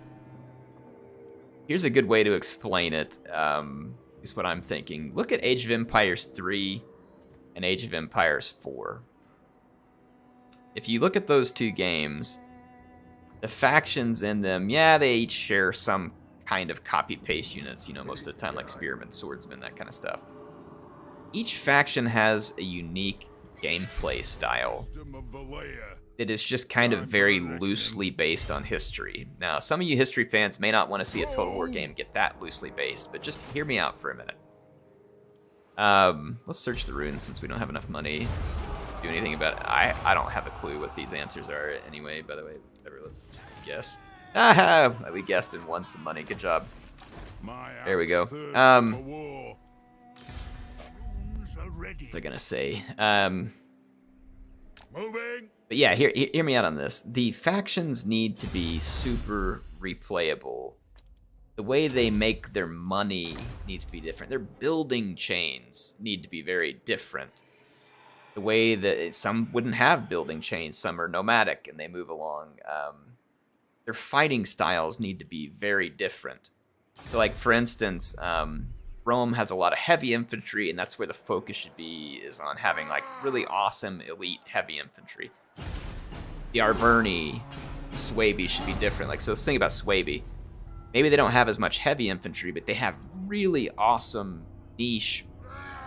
here's a good way to explain it, is what I'm thinking. Look at Age of Empires 3 and Age of Empires 4. If you look at those two games, the factions in them, yeah, they each share some kind of copy-paste units, you know, most of the time, like spearmen, swordsmen, that kind of stuff. Each faction has a unique gameplay style that is just kind of very loosely based on history. Now, some of you history fans may not want to see a Total War game get that loosely based, but just hear me out for a minute. Let's search the runes since we don't have enough money to do anything about it. I don't have a clue what these answers are anyway, by the way. Whatever, let's guess. Ah, we guessed and won some money. Good job. There we go. What's I gonna say? Moving. But yeah, hear me out on this. The factions need to be super replayable. The way they make their money needs to be different. Their building chains need to be very different. The way that some wouldn't have building chains, some are nomadic and they move along. Their fighting styles need to be very different. So like, for instance, Rome has a lot of heavy infantry, and that's where the focus should be, is on having like really awesome elite heavy infantry. The Arverni, Suebi should be different. Like, so let's think about Suebi. Maybe they don't have as much heavy infantry, but they have really awesome niche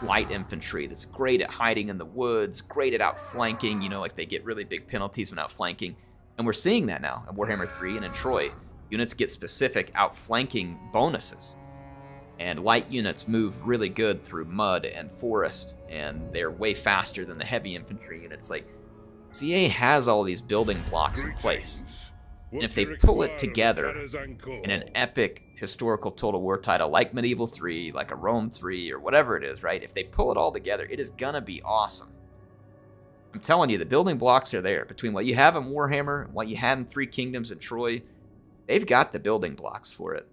light infantry that's great at hiding in the woods, great at outflanking, you know, like they get really big penalties when outflanking. And we're seeing that now in Warhammer 3 and in Troy. Units get specific outflanking bonuses. And light units move really good through mud and forest, and they're way faster than the heavy infantry. And it's like, CA has all these building blocks in place. And if they pull it together in an epic historical Total War title like Medieval 3, like a Rome 3, or whatever it is, right? If they pull it all together, it is gonna be awesome. I'm telling you, the building blocks are there. Between what you have in Warhammer, what you had in Three Kingdoms and Troy, they've got the building blocks for it.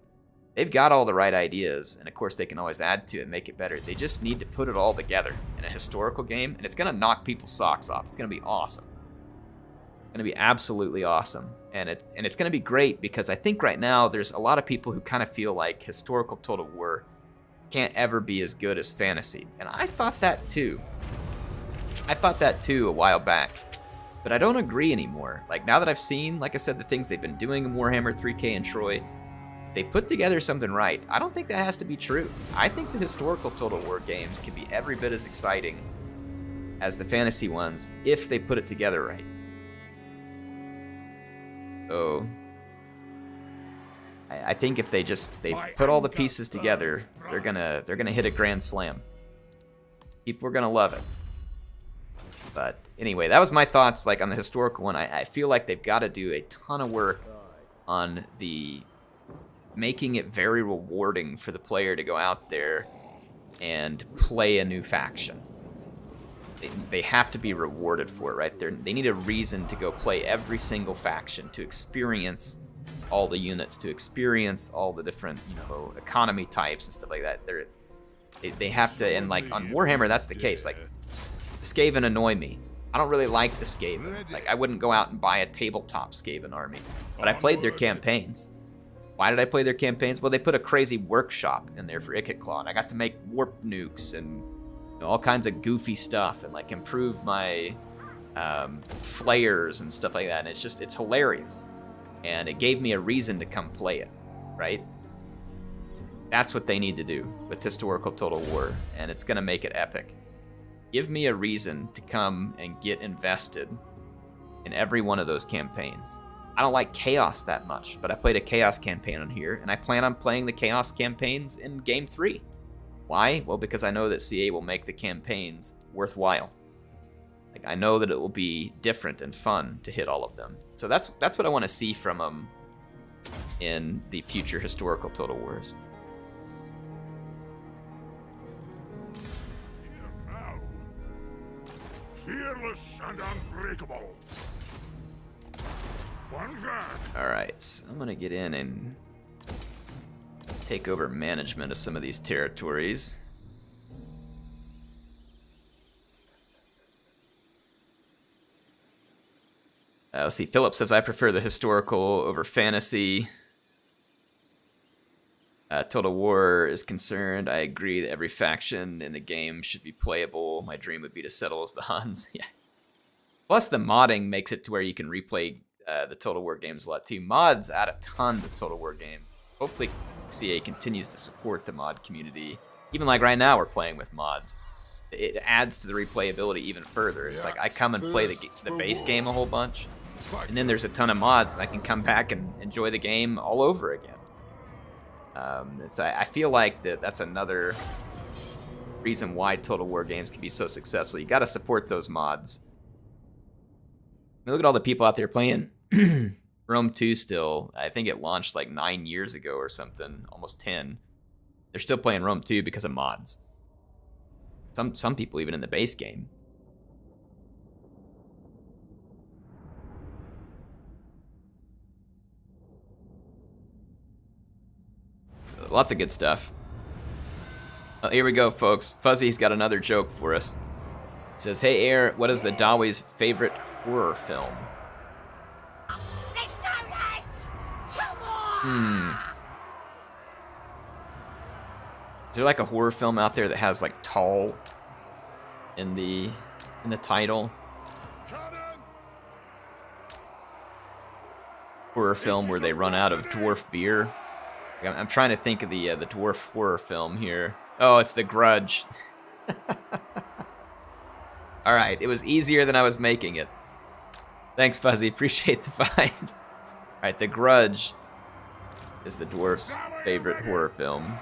They've got all the right ideas, and of course they can always add to it and make it better. They just need to put it all together in a historical game, and it's gonna knock people's socks off. It's gonna be awesome. It's gonna be absolutely awesome. And it's gonna be great because I think right now there's a lot of people who kind of feel like historical Total War can't ever be as good as fantasy. And I thought that too. I thought that too a while back. But I don't agree anymore. Like now that I've seen, like I said, the things they've been doing in Warhammer 3K and Troy, they put together something right. I don't think that has to be true. I think the historical Total War games can be every bit as exciting as the fantasy ones if they put it together right. So I think if they put all the pieces together, they're gonna hit a grand slam. People are gonna love it. But anyway, that was my thoughts like on the historical one. I feel like they've got to do a ton of work on the making it very rewarding for the player to go out there and play a new faction. They have to be rewarded for it, right? They need a reason to go play every single faction, to experience all the units, to experience all the different, you know, economy types and stuff like that. They have to, and like on Warhammer, that's the case. Like, the Skaven annoy me. I don't really like the Skaven. Like, I wouldn't go out and buy a tabletop Skaven army, but I played their campaigns. Why did I play their campaigns? Well, they put a crazy workshop in there for Ikitclaw, and I got to make warp nukes and all kinds of goofy stuff and like improve my flayers and stuff like that. And it's hilarious. And it gave me a reason to come play it, right? That's what they need to do with historical Total War, and it's gonna make it epic. Give me a reason to come and get invested in every one of those campaigns. I don't like Chaos that much, but I played a Chaos campaign on here, and I plan on playing the Chaos campaigns in Game 3. Why? Well, because I know that CA will make the campaigns worthwhile. Like, I know that it will be different and fun to hit all of them. So that's what I want to see from them in the future historical Total Wars. Fearless and unbreakable. Alright, so I'm gonna get in and take over management of some of these territories. Let's see, Philip says, I prefer the historical over fantasy. Total War is concerned. I agree that every faction in the game should be playable. My dream would be to settle as the Huns. Yeah. Plus, the modding makes it to where you can replay the Total War games a lot too. Mods add a ton to Total War game. Hopefully, CA continues to support the mod community. Even like right now, we're playing with mods. It adds to the replayability even further. It's like I come and play the base game a whole bunch, and then there's a ton of mods, and I can come back and enjoy the game all over again. I feel like that's another reason why Total War games can be so successful. You got to support those mods. I mean, look at all the people out there playing Rome 2 still. I think it launched like 9 years ago or something, almost 10. They're still playing Rome 2 because of mods. Some people even in the base game. So lots of good stuff. Oh, here we go, folks. Fuzzy's got another joke for us. He says, hey, Air, what is the Dawi's favorite horror film? Let's go, lads! Some more! Is there like a horror film out there that has like tall in the title? Horror film where they run out of dwarf beer. I'm trying to think of the dwarf horror film here. Oh, it's The Grudge. All right, it was easier than I was making it. Thanks, Fuzzy. Appreciate the vibe. All right, The Grudge is the dwarf's favorite horror film.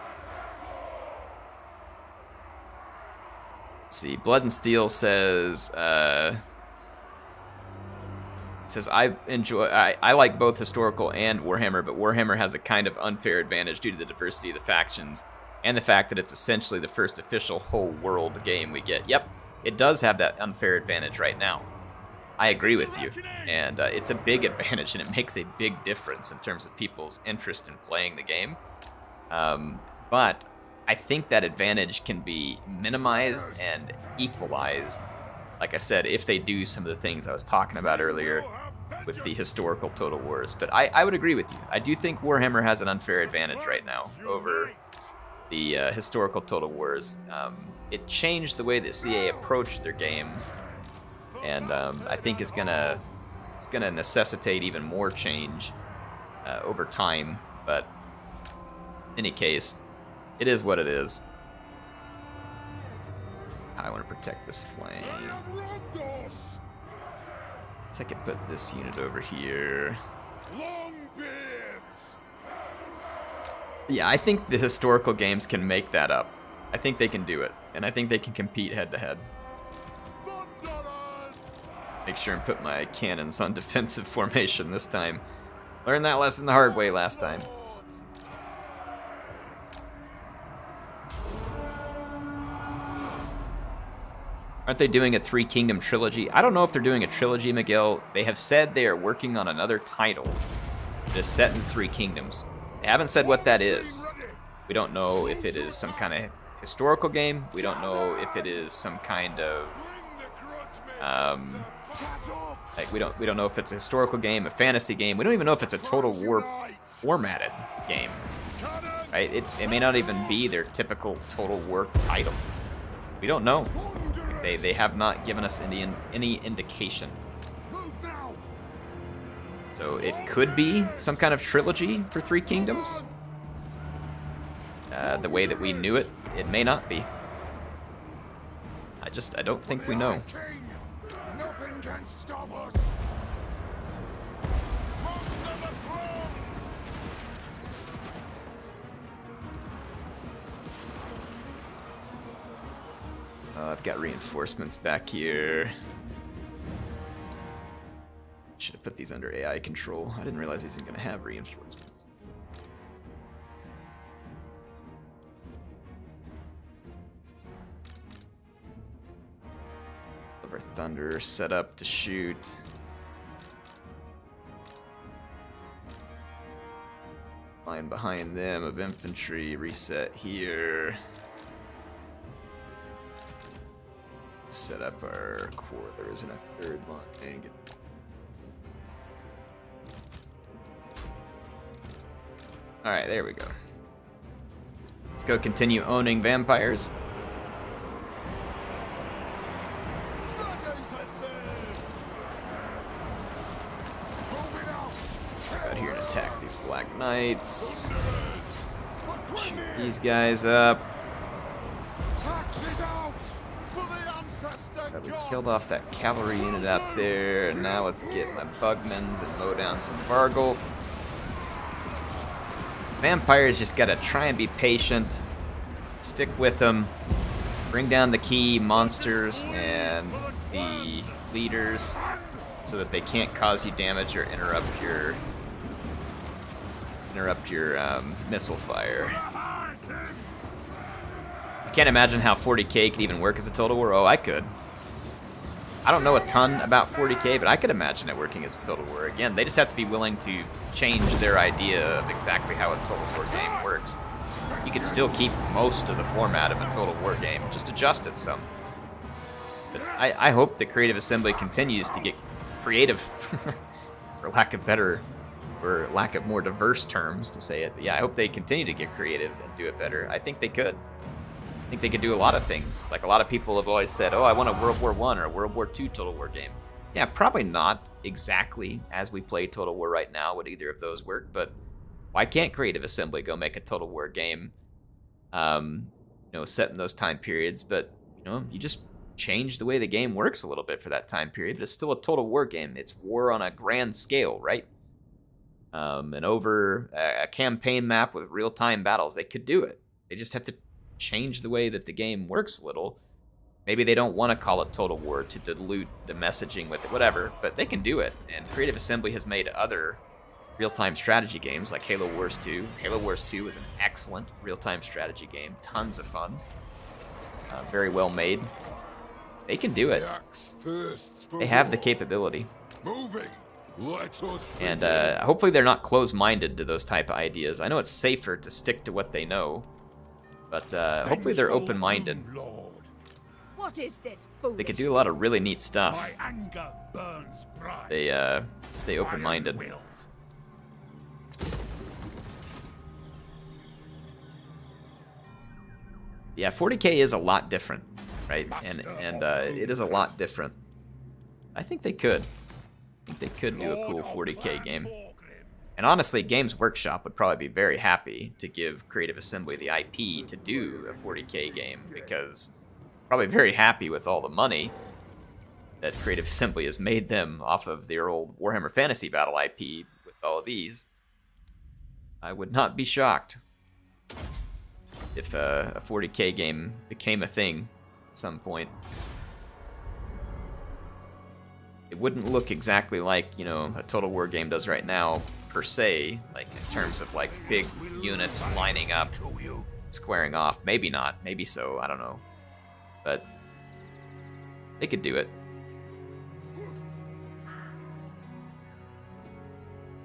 Let's see. Blood and Steel says, I like both historical and Warhammer, but Warhammer has a kind of unfair advantage due to the diversity of the factions and the fact that it's essentially the first official whole world game we get. Yep, it does have that unfair advantage right now. I agree with you, and it's a big advantage, and it makes a big difference in terms of people's interest in playing the game. But I think that advantage can be minimized and equalized, like I said, if they do some of the things I was talking about earlier with the historical Total Wars. But I would agree with you. I do think Warhammer has an unfair advantage right now over the historical Total Wars. It changed the way that CA approached their games, and I think it's gonna necessitate even more change over time. But in any case, it is what it is. I want to protect this flank. So I could put this unit over here. Yeah, I think the historical games can make that up. I think they can do it, and I think they can compete head to head. Make sure and put my cannons on defensive formation this time. Learned that lesson the hard way last time. Aren't they doing a Three Kingdom trilogy? I don't know if they're doing a trilogy, Miguel. They have said they are working on another title that is set in Three Kingdoms. They haven't said what that is. We don't know if it is some kind of historical game. We don't know if it is some kind of we don't know if it's a historical game, a fantasy game. We don't even know if it's a Total War formatted game. Right? It may not even be their typical Total War title. We don't know. They have not given us any indication. So it could be some kind of trilogy for Three Kingdoms. The way that we knew it, it may not be. I don't think we know. Nothing can stop us. I've got reinforcements back here. Should have put these under AI control. I didn't realize these are going to have reinforcements. Our thunder set up to shoot. Line behind them of infantry reset here. Set up our core. There isn't a third line. Alright, there we go. Let's go continue owning vampires. Out here and attack these Black Knights. Shoot these guys up. We killed off that cavalry unit up there, and now let's get my Bugmans and mow down some Vargulf. Vampires just gotta try and be patient, stick with them, bring down the key monsters and the leaders so that they can't cause you damage or interrupt your missile fire. I can't imagine how 40k could even work as a Total War. Oh, I could. I don't know a ton about 40k, but I could imagine it working as a Total War. Again, they just have to be willing to change their idea of exactly how a Total War game works. You could still keep most of the format of a Total War game, just adjust it some. But I hope that Creative Assembly continues to get creative, for lack of better, or lack of more diverse terms to say it. But yeah, I hope they continue to get creative and do it better. I think they could. I think they could do a lot of things. Like a lot of people have always said, oh, I want a World War I or a World War II Total War game. Yeah, probably not exactly as we play Total War right now would either of those work, but why can't Creative Assembly go make a Total War game, set in those time periods, but You know, you just change the way the game works a little bit for that time period, but it's still a total war game. It's war on a grand scale, right? And over a campaign map with real-time battles, they could do it. They just have to change the way that the game works a little. Maybe they don't want to call it Total War to dilute the messaging with it, whatever, but they can do it. And Creative Assembly has made other real-time strategy games like Halo Wars 2. Halo Wars 2 is an excellent real-time strategy game. Tons of fun. Very well made. They can do it. They have the capability. Moving. Let us And hopefully they're not closed-minded to those type of ideas. I know it's safer to stick to what they know, but hopefully they're open-minded. What is this They could do a lot of really neat stuff. My anger burns bright. They stay open-minded. Yeah, 40K is a lot different, right? And it is a lot different. I think they could. I think they could do a cool 40K game. And honestly, Games Workshop would probably be very happy to give Creative Assembly the IP to do a 40K game, because probably very happy with all the money that Creative Assembly has made them off of their old Warhammer Fantasy Battle IP with all of these. I would not be shocked if a 40K game became a thing at some point. It wouldn't look exactly like, you know, a Total War game does right now, per se, like in terms of like big units lining up, squaring off. Maybe not, maybe so, I don't know. But they could do it.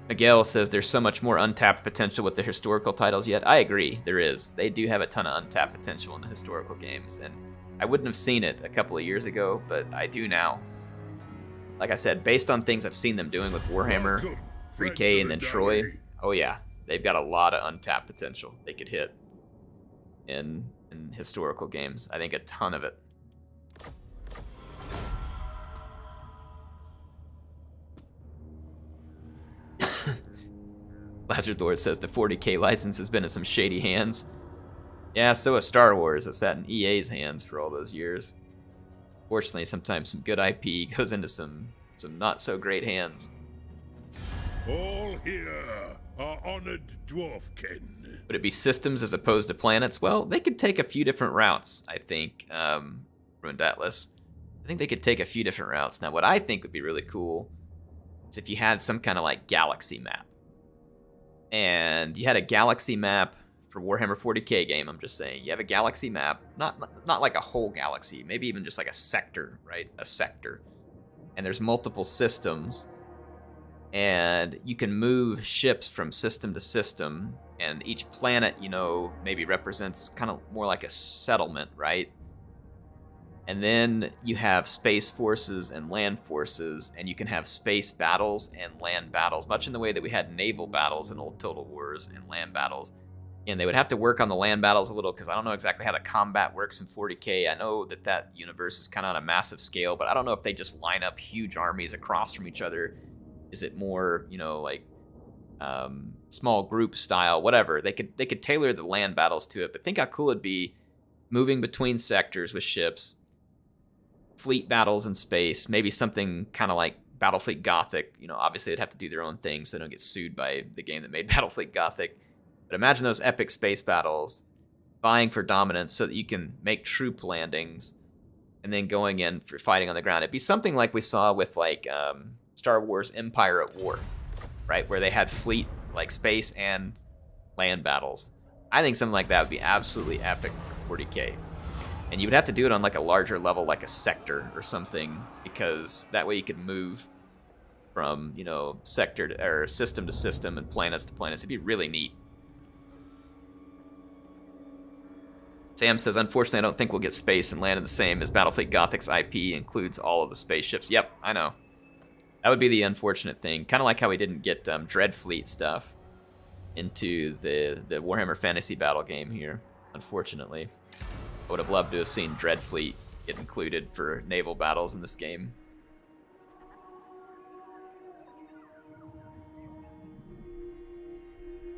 Miguel says there's so much more untapped potential with the historical titles yet. I agree, there is. They do have a ton of untapped potential in the historical games, and I wouldn't have seen it a couple of years ago, but I do now. Like I said, based on things I've seen them doing with Warhammer, 3K, and then Troy, oh yeah, they've got a lot of untapped potential they could hit in historical games. I think a ton of it. Lazardor says the 40K license has been in some shady hands. Yeah, so is Star Wars. It sat in EA's hands for all those years. Fortunately, sometimes some good IP goes into some not so great hands. All here are honored dwarfkin. Would it be systems as opposed to planets? Well, they could take a few different routes, I think, Rundatless. I think they could take a few different routes. Now, what I think would be really cool is if you had some kind of like galaxy map. And you had a galaxy map for Warhammer 40K game, I'm just saying. You have a galaxy map, not like a whole galaxy, maybe even just like a sector, right? A sector. And there's multiple systems. And you can move ships from system to system. And each planet, you know, maybe represents kind of more like a settlement, right? And then you have space forces and land forces, and you can have space battles and land battles, much in the way that we had naval battles in old Total Wars and land battles. And they would have to work on the land battles a little, because I don't know exactly how the combat works in 40K. I know that that universe is kind of on a massive scale, but I don't know if they just line up huge armies across from each other. Is it more, you know, like small group style, whatever. They could tailor the land battles to it, but think how cool it'd be moving between sectors with ships, fleet battles in space, maybe something kind of like Battlefleet Gothic. You know, obviously they'd have to do their own thing so they don't get sued by the game that made Battlefleet Gothic. But imagine those epic space battles, vying for dominance so that you can make troop landings and then going in for fighting on the ground. It'd be something like we saw with like Star Wars Empire at War, right? Where they had fleet, like space and land battles. I think something like that would be absolutely epic for 40K. And you would have to do it on like a larger level, like a sector or something, because that way you could move from, you know, sector to, or system to system and planets to planets. It'd be really neat. Sam says, unfortunately, I don't think we'll get space and land in the same, as Battlefleet Gothic's IP includes all of the spaceships. Yep, I know. That would be the unfortunate thing. Kind of like how we didn't get Dreadfleet stuff into the Warhammer Fantasy Battle game here, unfortunately. I would have loved to have seen Dreadfleet get included for naval battles in this game.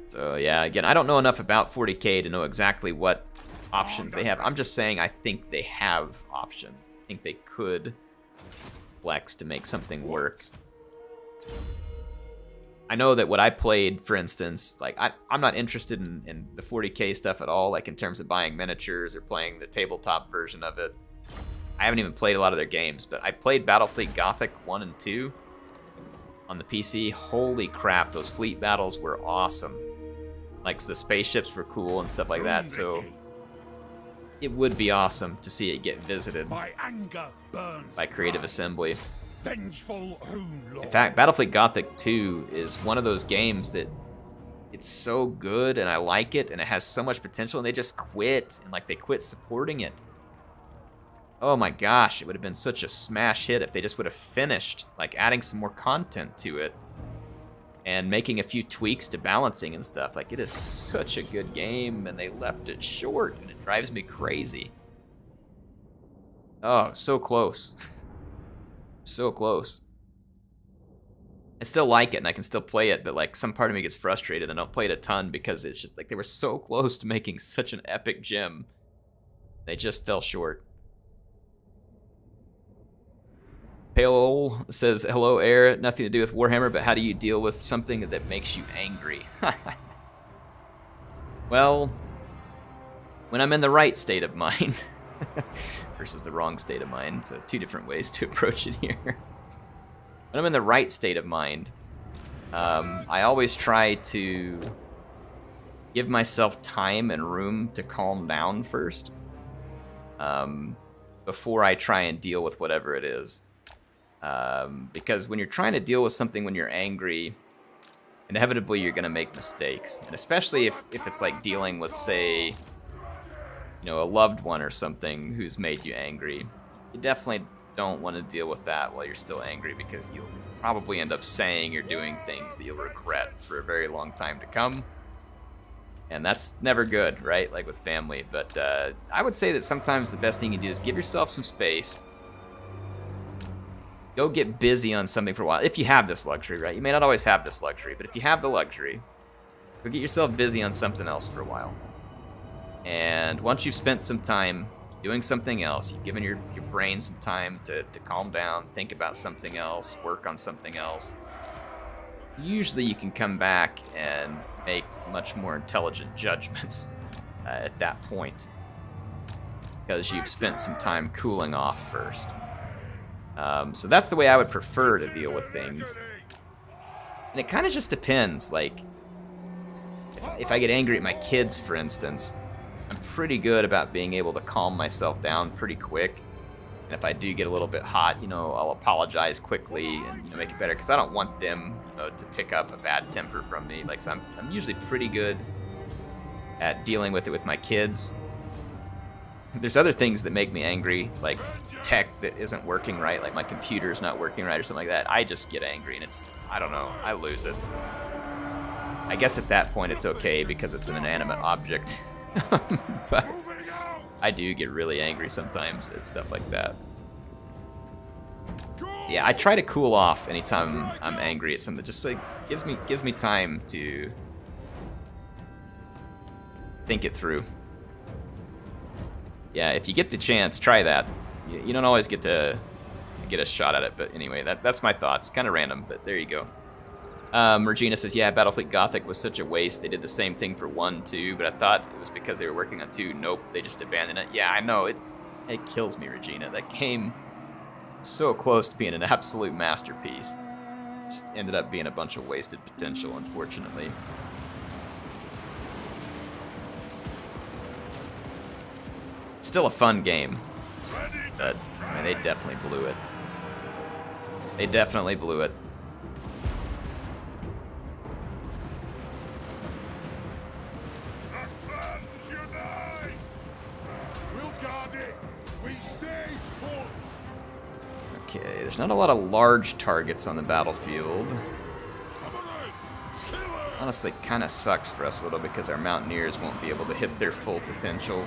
So yeah, again, I don't know enough about 40K to know exactly what options they have. I'm just saying I think they have option. I think they could flex to make something work. I know that what I played, for instance, like I'm not interested in the 40k stuff at all, like in terms of buying miniatures or playing the tabletop version of it. I haven't even played a lot of their games, but I played Battlefleet Gothic 1 and 2 on the PC. Holy crap, those fleet battles were awesome. Like, the spaceships were cool and stuff like that, so it would be awesome to see it get visited My anger burns by Creative bright. Assembly. Vengeful Rune Lord. In fact, Battlefleet Gothic 2 is one of those games that it's so good and I like it and it has so much potential and they just quit and like they quit supporting it. Oh my gosh, it would have been such a smash hit if they just would have finished, like adding some more content to it and making a few tweaks to balancing and stuff. Like, it is such a good game and they left it short and it drives me crazy. Oh, so close. So close. I still like it and I can still play it, but like some part of me gets frustrated and I don't play it a ton because it's just like they were so close to making such an epic gem. They just fell short. Pale says, hello, Air. Nothing to do with Warhammer, but how do you deal with something that makes you angry? Well, when I'm in the right state of mind versus the wrong state of mind. So two different ways to approach it here. When I'm in the right state of mind, I always try to give myself time and room to calm down first before I try and deal with whatever it is. Because when you're trying to deal with something when you're angry, inevitably you're going to make mistakes. And especially if it's like dealing with, say, you know, a loved one or something who's made you angry. You definitely don't want to deal with that while you're still angry because you'll probably end up saying or doing things that you'll regret for a very long time to come. And that's never good, right? Like with family. But I would say that sometimes the best thing you do is give yourself some space. Go get busy on something for a while. If you have this luxury, right? You may not always have this luxury, but if you have the luxury, go get yourself busy on something else for a while. And once you've spent some time doing something else, you've given your brain some time to calm down, think about something else, work on something else, usually you can come back and make much more intelligent judgments at that point because you've spent some time cooling off first. So that's the way I would prefer to deal with things. And it kind of just depends. Like, if I get angry at my kids, for instance, I'm pretty good about being able to calm myself down pretty quick. And if I do get a little bit hot, you know, I'll apologize quickly and, you know, make it better because I don't want them, you know, to pick up a bad temper from me. Like, so I'm usually pretty good at dealing with it with my kids. There's other things that make me angry, like tech that isn't working right, like my computer's not working right or something like that. I just get angry and it's, I don't know, I lose it. I guess at that point it's okay because it's an inanimate object. But I do get really angry sometimes at stuff like that. Yeah, I try to cool off anytime I'm angry at something. Just like gives me time to think it through. Yeah, if you get the chance, try that. You don't always get to get a shot at it, but anyway, that's my thoughts. Kind of random, but there you go. Regina says, yeah, Battlefleet Gothic was such a waste. They did the same thing for 1, too, but I thought it was because they were working on 2. Nope, they just abandoned it. Yeah, I know. It kills me, Regina. That game was so close to being an absolute masterpiece. Just ended up being a bunch of wasted potential, unfortunately. It's still a fun game, but I mean, they definitely blew it. They definitely blew it. Okay, there's not a lot of large targets on the battlefield. Honestly, it kind of sucks for us a little because our Mountaineers won't be able to hit their full potential.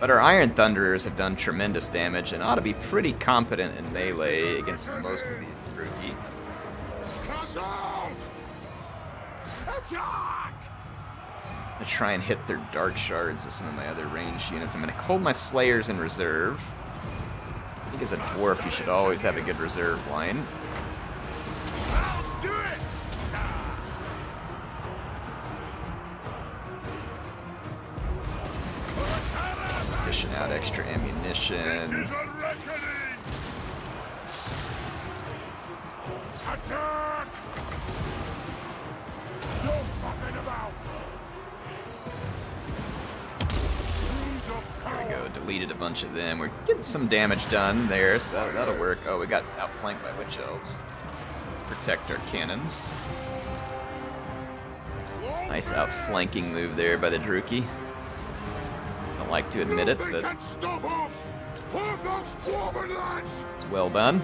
But our Iron Thunderers have done tremendous damage and ought to be pretty competent in melee against most of the Drugi. Attack! I'm gonna try and hit their Dark Shards with some of my other ranged units. I'm gonna hold my Slayers in reserve. I think as a dwarf, you should always have a good reserve line. I'll do it! Dishing out extra ammunition. Attack! No fussing about! There we go, deleted a bunch of them. We're getting some damage done there, so that'll work. Oh, we got outflanked by Witch Elves. Let's protect our cannons. Nice outflanking move there by the Druki. Don't like to admit it, but it's well done.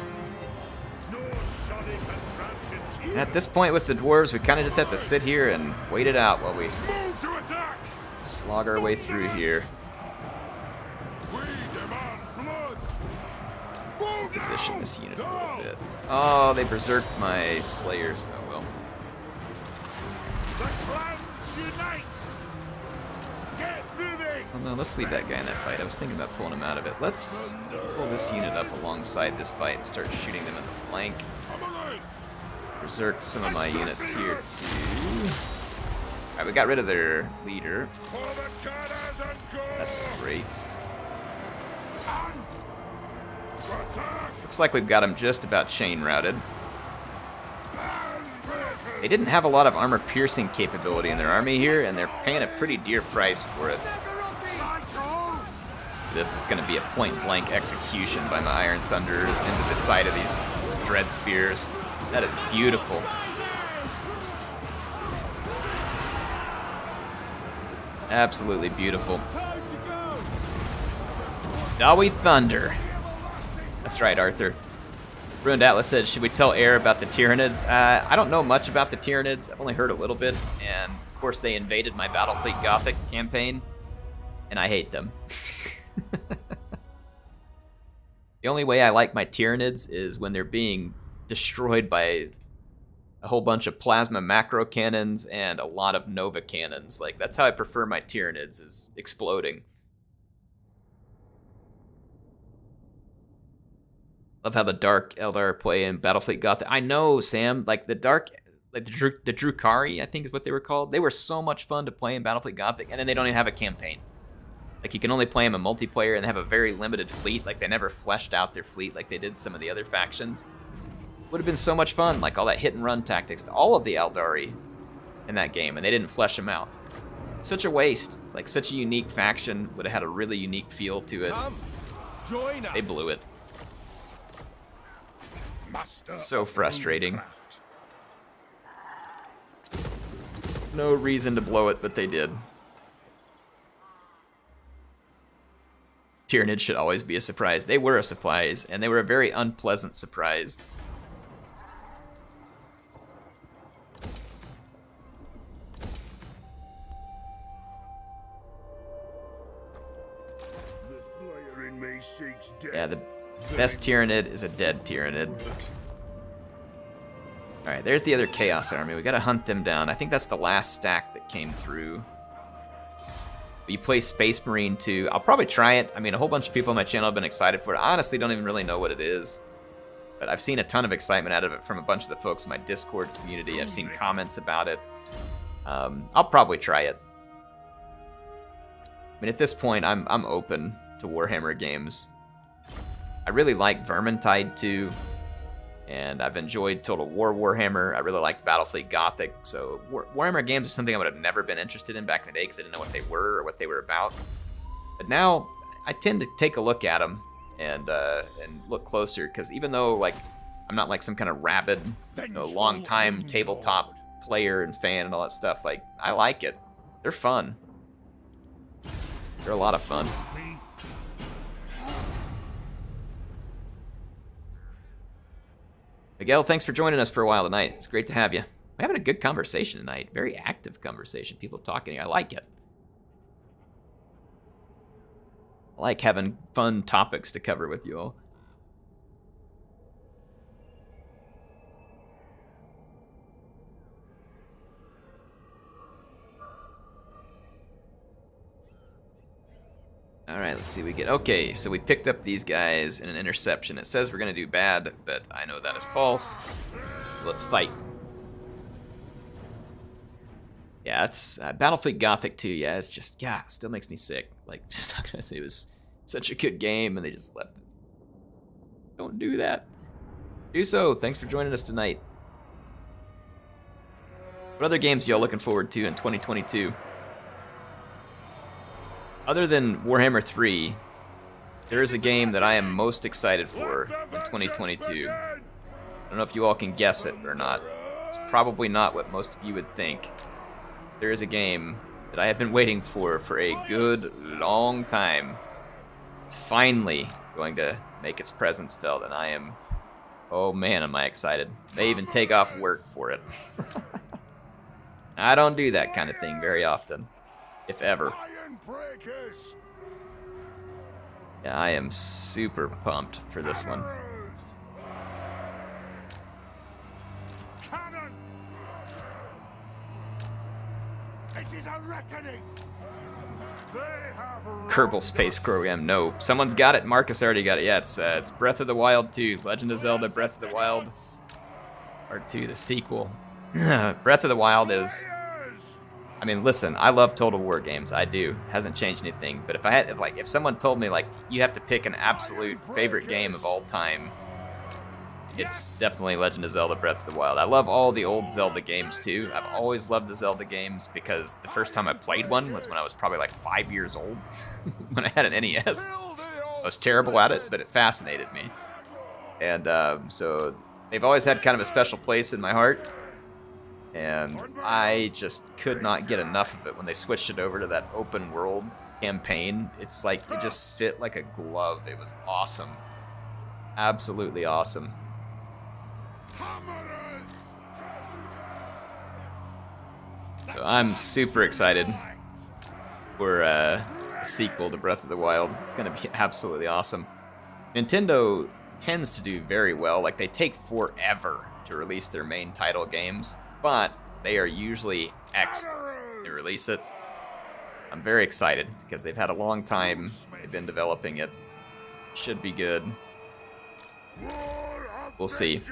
At this point with the dwarves, we kind of just have to sit here and wait it out while we slog our way through here. Position this unit a little bit. Oh, they berserked my Slayers. Oh well. Oh no, let's leave that guy in that fight. I was thinking about pulling him out of it. Let's pull this unit up alongside this fight and start shooting them in the flank. Berserked some of my units here too. Alright, we got rid of their leader. That's great. Looks like we've got them just about chain routed. They didn't have a lot of armor piercing capability in their army here, and they're paying a pretty dear price for it. This is going to be a point-blank execution by my Iron Thunderers into the side of these Dread Spears. That is beautiful. Absolutely beautiful. Dawi Thunder. That's right, Arthur. Ruined Atlas said, should we tell Air about the Tyranids? I don't know much about the Tyranids. I've only heard a little bit. And, of course, they invaded my Battlefleet Gothic campaign. And I hate them. The only way I like my Tyranids is when they're being destroyed by a whole bunch of plasma macro cannons and a lot of Nova cannons. Like, that's how I prefer my Tyranids, is exploding. Love how the Dark Eldar play in Battlefleet Gothic. I know, Sam. Like the Dark, like the Drukhari, I think is what they were called. They were so much fun to play in Battlefleet Gothic, and then they don't even have a campaign. Like you can only play them in multiplayer, and they have a very limited fleet. Like they never fleshed out their fleet like they did some of the other factions. Would have been so much fun, like all that hit and run tactics. All of the Eldari in that game, and they didn't flesh them out. Such a waste. Like such a unique faction would have had a really unique feel to it. They blew it. So frustrating. No reason to blow it, but they did. Tyranids should always be a surprise. They were a surprise, and they were a very unpleasant surprise. Yeah, the best Tyranid is a dead Tyranid. Alright, there's the other Chaos Army. We gotta hunt them down. I think that's the last stack that came through. But you play Space Marine 2. I'll probably try it. I mean, a whole bunch of people on my channel have been excited for it. I honestly don't even really know what it is. But I've seen a ton of excitement out of it from a bunch of the folks in my Discord community. I've seen comments about it. I'll probably try it. I mean, at this point, I'm open to Warhammer games. I really like Vermintide 2, and I've enjoyed Total War Warhammer. I really like Battlefleet Gothic, so Warhammer games are something I would have never been interested in back in the day because I didn't know what they were or what they were about. But now, I tend to take a look at them and look closer, because even though like I'm not like some kind of rabid, long-time tabletop player and fan and all that stuff, like I like it. They're fun. They're a lot of fun. Miguel, thanks for joining us for a while tonight. It's great to have you. We're having a good conversation tonight. Very active conversation. People talking here. I like it. I like having fun topics to cover with you all. Alright, let's see what we get. Okay, so we picked up these guys in an interception. It says we're going to do bad, but I know that is false. So let's fight. Yeah, it's Battlefleet Gothic 2. Yeah, it's just, yeah, it still makes me sick. Like, just not going to say it was such a good game and they just left it. Don't do that. Do so. Thanks for joining us tonight. What other games y'all looking forward to in 2022? Other than Warhammer 3, there is a game that I am most excited for in 2022. I don't know if you all can guess it or not. It's probably not what most of you would think. There is a game that I have been waiting for a good long time. It's finally going to make its presence felt, and I am, oh man, am I excited. They even take off work for it. I don't do that kind of thing very often, if ever. Yeah, I am super pumped for this one. Cannon! It is a reckoning! They have Kerbal Space Program, no. Someone's got it. Marcus already got it. Yeah, it's Breath of the Wild 2. Legend of Zelda Breath of the Wild Part 2, the sequel. Breath of the Wild is... I mean, listen, I love Total War games. I do. Hasn't changed anything. But if I had, if someone told me, like, you have to pick an absolute favorite game of all time, it's definitely Legend of Zelda Breath of the Wild. I love all the old Zelda games, too. I've always loved the Zelda games because the first time I played one was when I was probably, like, 5 years old, when I had an NES. I was terrible at it, but it fascinated me. And so they've always had kind of a special place in my heart. And I just could not get enough of it when they switched it over to that open world campaign. It's like it just fit like a glove. It was awesome. Absolutely awesome. So I'm super excited for a sequel to Breath of the Wild. It's going to be absolutely awesome. Nintendo tends to do very well. Like, they take forever to release their main title games, but they are usually excellent to release it. I'm very excited because they've had a long time. They've been developing it. Should be good. We'll see.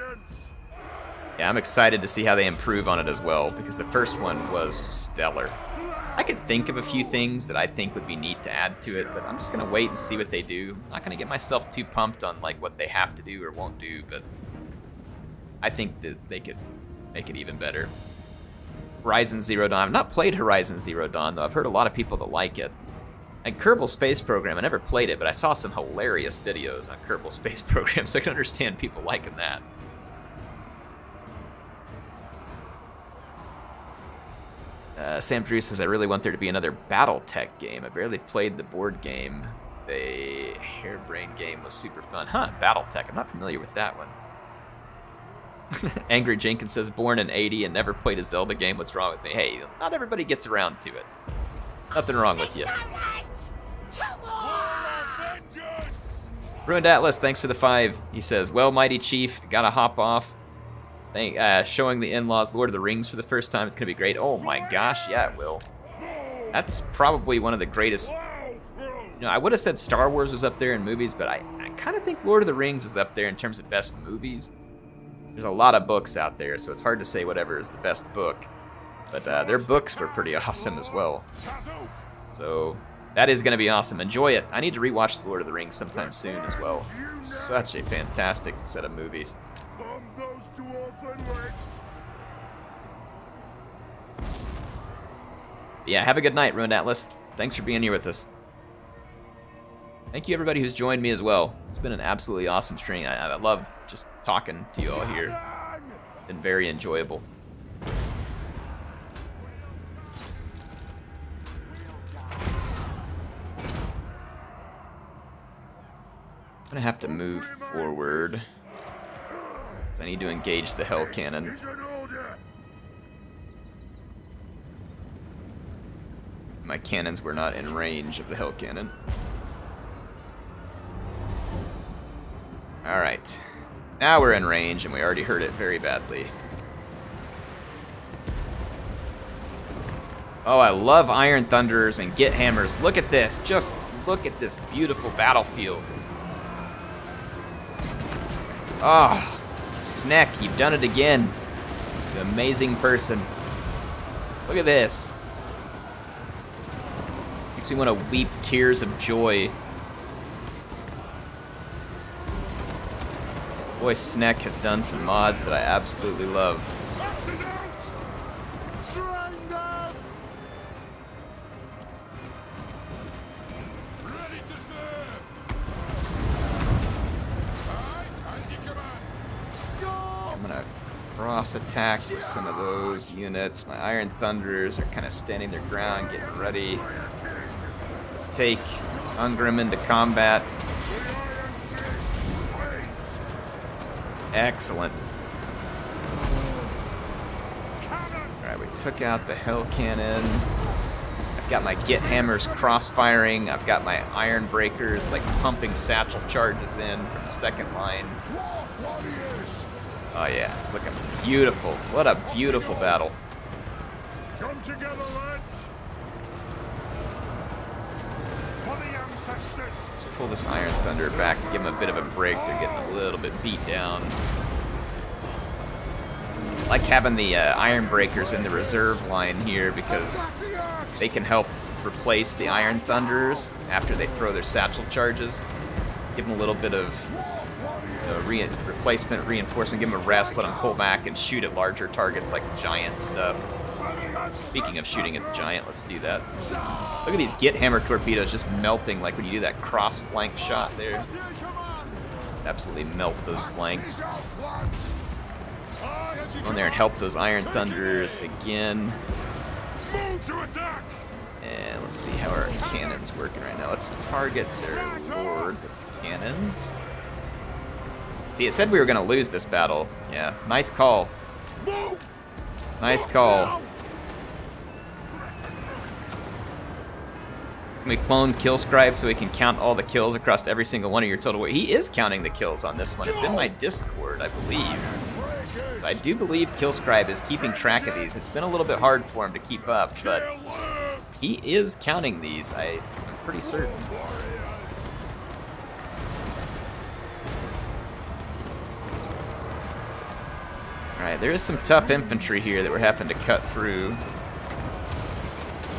Yeah, I'm excited to see how they improve on it as well, because the first one was stellar. I could think of a few things that I think would be neat to add to it, but I'm just gonna wait and see what they do. I'm not gonna get myself too pumped on like what they have to do or won't do, but I think that they could make it even better. Horizon Zero Dawn. I've not played Horizon Zero Dawn, though. I've heard a lot of people that like it. And Kerbal Space Program, I never played it, but I saw some hilarious videos on Kerbal Space Program, so I can understand people liking that. Sam Drew says, I really want there to be another Battletech game. I barely played the board game. The Hairbrain game was super fun. Huh, Battletech. I'm not familiar with that one. Angry Jenkins says, born in 80 and never played a Zelda game. What's wrong with me? Hey, not everybody gets around to it. Nothing wrong with you. Ruined Atlas, thanks for the 5. He says, well, Mighty Chief, gotta hop off. Showing the in-laws Lord of the Rings for the first time. It's gonna be great. Oh my gosh, yeah, it will. That's probably one of the greatest. You know, I would have said Star Wars was up there in movies, but I kind of think Lord of the Rings is up there in terms of best movies. There's a lot of books out there, so it's hard to say whatever is the best book. But their books were pretty awesome as well. So that is going to be awesome. Enjoy it. I need to rewatch The Lord of the Rings sometime soon as well. Such a fantastic set of movies. Yeah, have a good night, Ruined Atlas. Thanks for being here with us. Thank you, everybody who's joined me as well. It's been an absolutely awesome stream. I love just talking to you all here. It's been very enjoyable. I'm gonna have to move forward, because I need to engage the Hell Cannon. My cannons were not in range of the Hell Cannon. Alright. Now we're in range, and we already hurt it very badly. Oh, I love Iron Thunderers and Get Hammers. Look at this. Just look at this beautiful battlefield. Oh, Snek, you've done it again. You amazing person. Look at this. Makes me want to weep tears of joy. Boy, Snek has done some mods that I absolutely love. I'm gonna cross attack with some of those units. My Iron Thunders are kind of standing their ground, getting ready. Let's take Ungrim into combat. Excellent. Alright, we took out the Hell Cannon. I've got my Get Hammers cross-firing. I've got my Iron Breakers like pumping satchel charges in from the second line. Oh yeah, it's looking beautiful. What a beautiful battle. Come together, lads. For the ancestors. Let's pull this Iron Thunder back and give them a bit of a break. They're getting a little bit beat down. I like having the Iron Breakers in the reserve line here because they can help replace the Iron Thunders after they throw their satchel charges. Give them a little bit of replacement reinforcement, give them a rest, let them pull back and shoot at larger targets like the giant stuff. Speaking of shooting at the giant, let's do that. Look at these Get Hammer torpedoes just melting like when you do that cross flank shot there. Absolutely melt those flanks. Go in there and help those Iron Thunders again. And let's see how our cannon's working right now. Let's target their lord with the cannons. See, it said we were going to lose this battle. Yeah, nice call. Nice call. Can we clone Killscribe so we can count all the kills across every single one of your total? He is counting the kills on this one. It's in my Discord, I believe. So I do believe Killscribe is keeping track of these. It's been a little bit hard for him to keep up, but he is counting these. I'm pretty certain. Alright, there is some tough infantry here that we're having to cut through.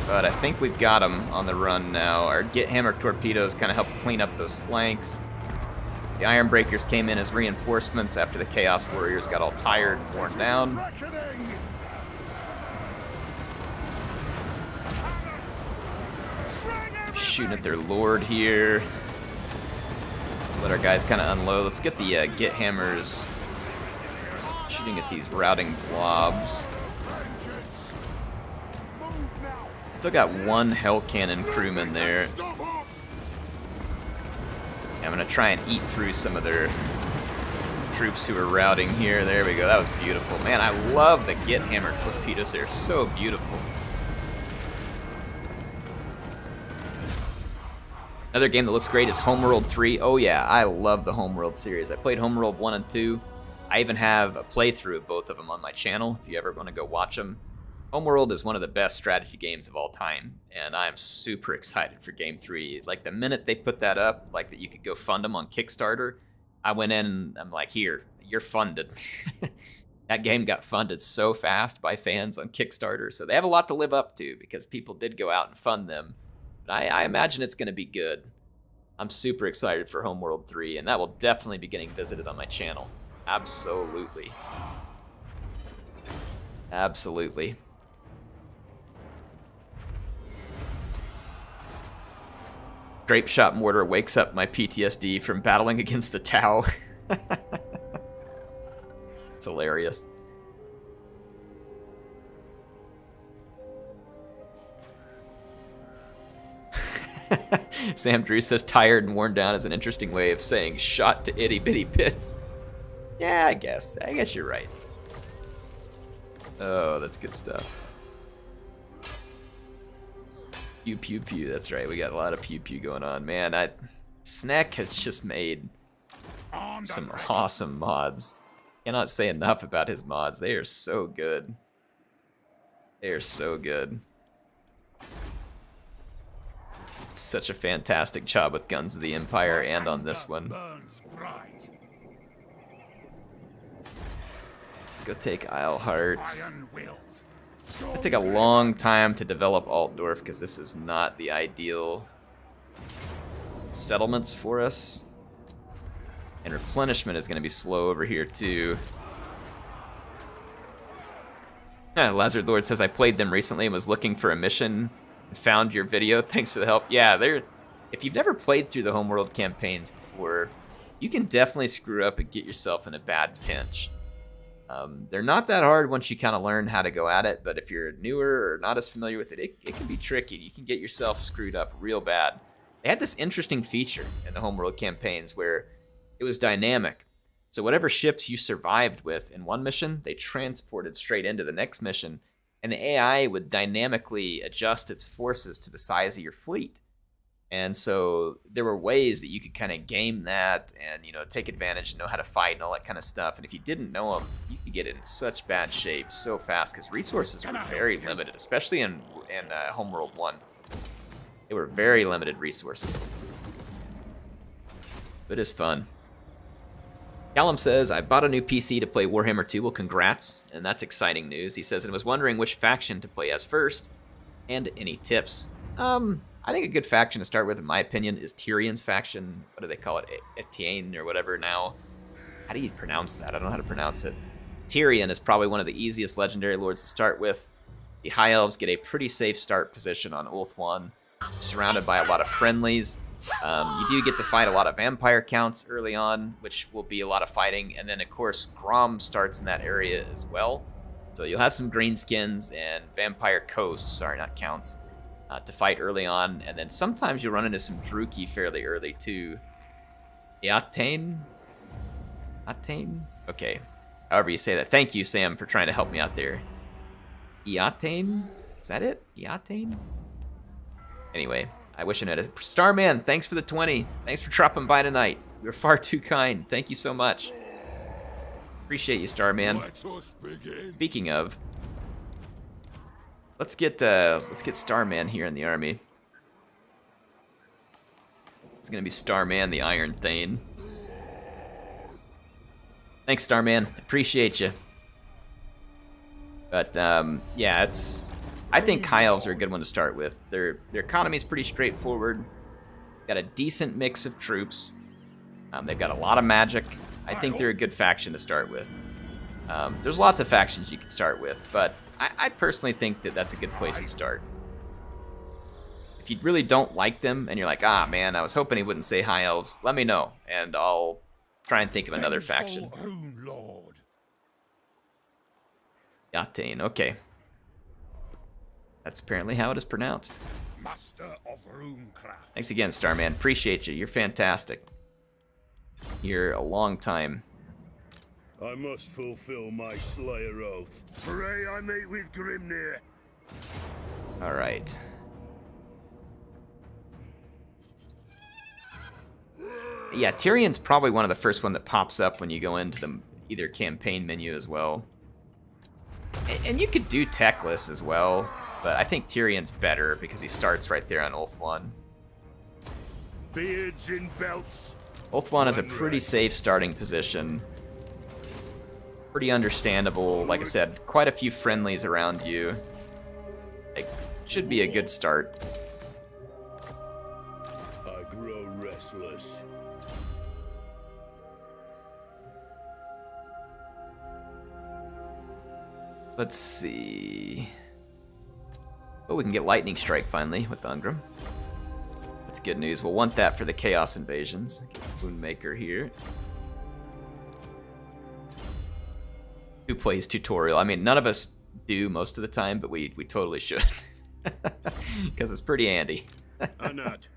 But I think we've got them on the run now. Our Get Hammer torpedoes kind of help clean up those flanks. The Iron Breakers came in as reinforcements after the Chaos Warriors got all tired and worn down. Shooting at their lord here. Let's let our guys kind of unload. Let's get the Get Hammers shooting at these routing blobs. Still got one Hell Cannon crewman there. I'm gonna try and eat through some of their troops who are routing here. There we go, that was beautiful. Man, I love the Get Hammer torpedoes. They're so beautiful. Another game that looks great is Homeworld 3. Oh yeah, I love the Homeworld series. I played Homeworld 1 and 2. I even have a playthrough of both of them on my channel if you ever want to go watch them. Homeworld is one of the best strategy games of all time, and I'm super excited for Game 3. Like, the minute they put that up, like that you could go fund them on Kickstarter, I went in and I'm like, here, you're funded. That game got funded so fast by fans on Kickstarter, so they have a lot to live up to because people did go out and fund them. But I imagine it's going to be good. I'm super excited for Homeworld 3, and that will definitely be getting visited on my channel. Absolutely. Absolutely. Grape Shot Mortar wakes up my PTSD from battling against the Tau. It's hilarious. Sam Drew says tired and worn down is an interesting way of saying shot to itty bitty bits. Yeah, I guess you're right. Oh, that's good stuff. Pew pew pew, that's right, we got a lot of pew pew going on. Man, Snek has just made Armed some and ready. awesome mods. Cannot say enough about his mods. They are so good. They are so good. Such a fantastic job with Guns of the Empire and on this one. Burns bright. Let's go take Isleheart. Iron-willed. It took a long time to develop Altdorf because this is not the ideal settlements for us. And replenishment is going to be slow over here too. Lazard Lord says, I played them recently and was looking for a mission. Found your video. Thanks for the help. Yeah, if you've never played through the homeworld campaigns before, you can definitely screw up and get yourself in a bad pinch. They're not that hard once you kind of learn how to go at it, but if you're newer or not as familiar with it, it can be tricky. You can get yourself screwed up real bad. They had this interesting feature in the homeworld campaigns where it was dynamic. So whatever ships you survived with in one mission, they transported straight into the next mission, and the AI would dynamically adjust its forces to the size of your fleet. And so there were ways that you could kind of game that and, you know, take advantage and know how to fight and all that kind of stuff. And if you didn't know them, you could get in such bad shape so fast because resources were very limited, especially in Homeworld 1. They were very limited resources. But it's fun. Callum says, I bought a new PC to play Warhammer 2. Well, congrats. And that's exciting news. He says, and was wondering which faction to play as first and any tips. I think a good faction to start with, in my opinion, is Tyrion's faction. What do they call it? Etienne or whatever now. How do you pronounce that? I don't know how to pronounce it. Tyrion is probably one of the easiest legendary lords to start with. The High Elves get a pretty safe start position on Ulthuan, surrounded by a lot of friendlies. You do get to fight a lot of vampire counts early on, which will be a lot of fighting. And then, of course, Grom starts in that area as well. So you'll have some greenskins and vampire coasts, sorry, not counts, to fight early on. And then sometimes you'll run into some Druki fairly early, too. Eatane? Eatane? Okay. However you say that. Thank you, Sam, for trying to help me out there. Eatane? Is that it? Eatane? Anyway, I wish I knew it. Starman, thanks for the 20. Thanks for dropping by tonight. You're far too kind. Thank you so much. Appreciate you, Starman. Speaking of, let's get Starman here in the army. It's gonna be Starman, the Iron Thane. Thanks, Starman. Appreciate you. But yeah, I think High Elves are a good one to start with. Their economy is pretty straightforward. Got a decent mix of troops. They've got a lot of magic. I think they're a good faction to start with. There's lots of factions you can start with, but I personally think that that's a good place to start. If you really don't like them and you're like, ah man, I was hoping he wouldn't say High Elves, let me know and I'll try and think of another faction. Yatane, okay. That's apparently how it is pronounced. Master of Runecraft. Thanks again, Starman. Appreciate you. You're fantastic. You're a long time. I must fulfill my Slayer oath. Pray I meet with Grimnir. All right. Yeah, Tyrion's probably one of the first one that pops up when you go into the either campaign menu as well. And you could do Techless as well, but I think Tyrion's better because he starts right there on Ulthuan. Beards in belts. Ulthuan is a pretty safe starting position. Pretty understandable. Like I said, quite a few friendlies around you. It should be a good start. I grow restless. Let's see. Oh, we can get Lightning Strike finally with Ungram. That's good news. We'll want that for the Chaos Invasions. Get Moonmaker here. Who plays tutorial? I mean, none of us do most of the time, but we totally should. Because it's pretty handy. Not.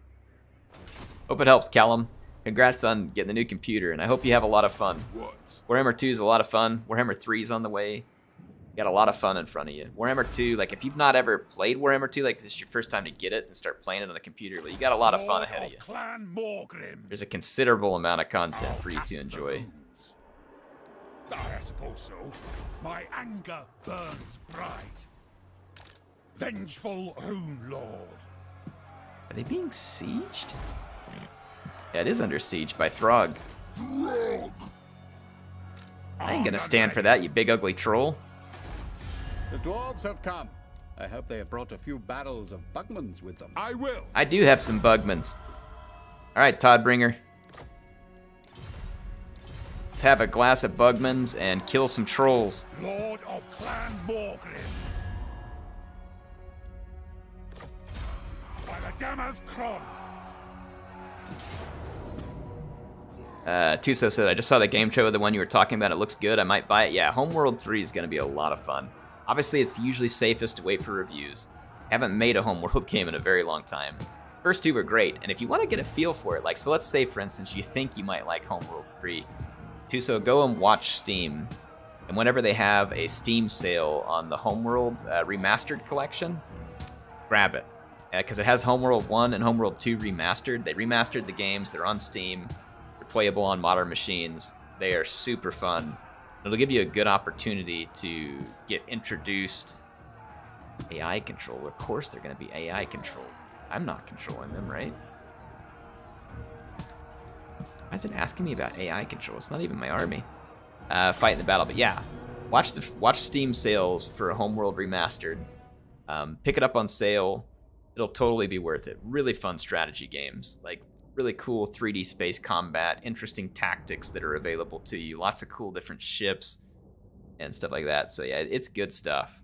Hope it helps, Callum. Congrats on getting the new computer, and I hope you have a lot of fun. What? Warhammer 2 is a lot of fun. Warhammer 3 is on the way. got a lot of fun in front of you. Warhammer 2, like if you've not ever played Warhammer 2, like this is your first time to get it and start playing it on a computer, like, you got a lot of fun ahead of you. Clan Morgrim. There's a considerable amount of content for you to enjoy. I suppose so. My anger burns bright. Vengeful Rune Lord. Are they being sieged? Yeah, it is under siege by Throg. I ain't gonna stand for that, you big ugly troll. The dwarves have come. I hope they have brought a few barrels of Bugmans with them. I will. I do have some Bugmans. Alright, Toddbringer. Let's have a glass of Bugmans and kill some trolls. Lord of Clan Morgrim. By the Dammer's Cron. Tuso said, I just saw the game show, the one you were talking about. It looks good. I might buy it. Yeah, Homeworld 3 is going to be a lot of fun. Obviously, it's usually safest to wait for reviews. I haven't made a Homeworld game in a very long time. First two were great, and if you want to get a feel for it, like, so let's say, for instance, you think you might like Homeworld 3. Tuso, go and watch Steam. And whenever they have a Steam sale on the Homeworld Remastered collection, grab it. Because it has Homeworld 1 and Homeworld 2 remastered. They remastered the games. They're on Steam. Playable on modern machines. They are super fun. It'll give you a good opportunity to get introduced. AI control. Of course they're going to be AI controlled. I'm not controlling them, right? Why is it asking me about AI control? It's not even my army. Fight in the battle. But yeah, watch Steam sales for a Homeworld Remastered. Pick it up on sale. It'll totally be worth it. Really fun strategy games. Like, really cool 3D space combat, interesting tactics that are available to you, lots of cool different ships and stuff like that. So yeah, it's good stuff.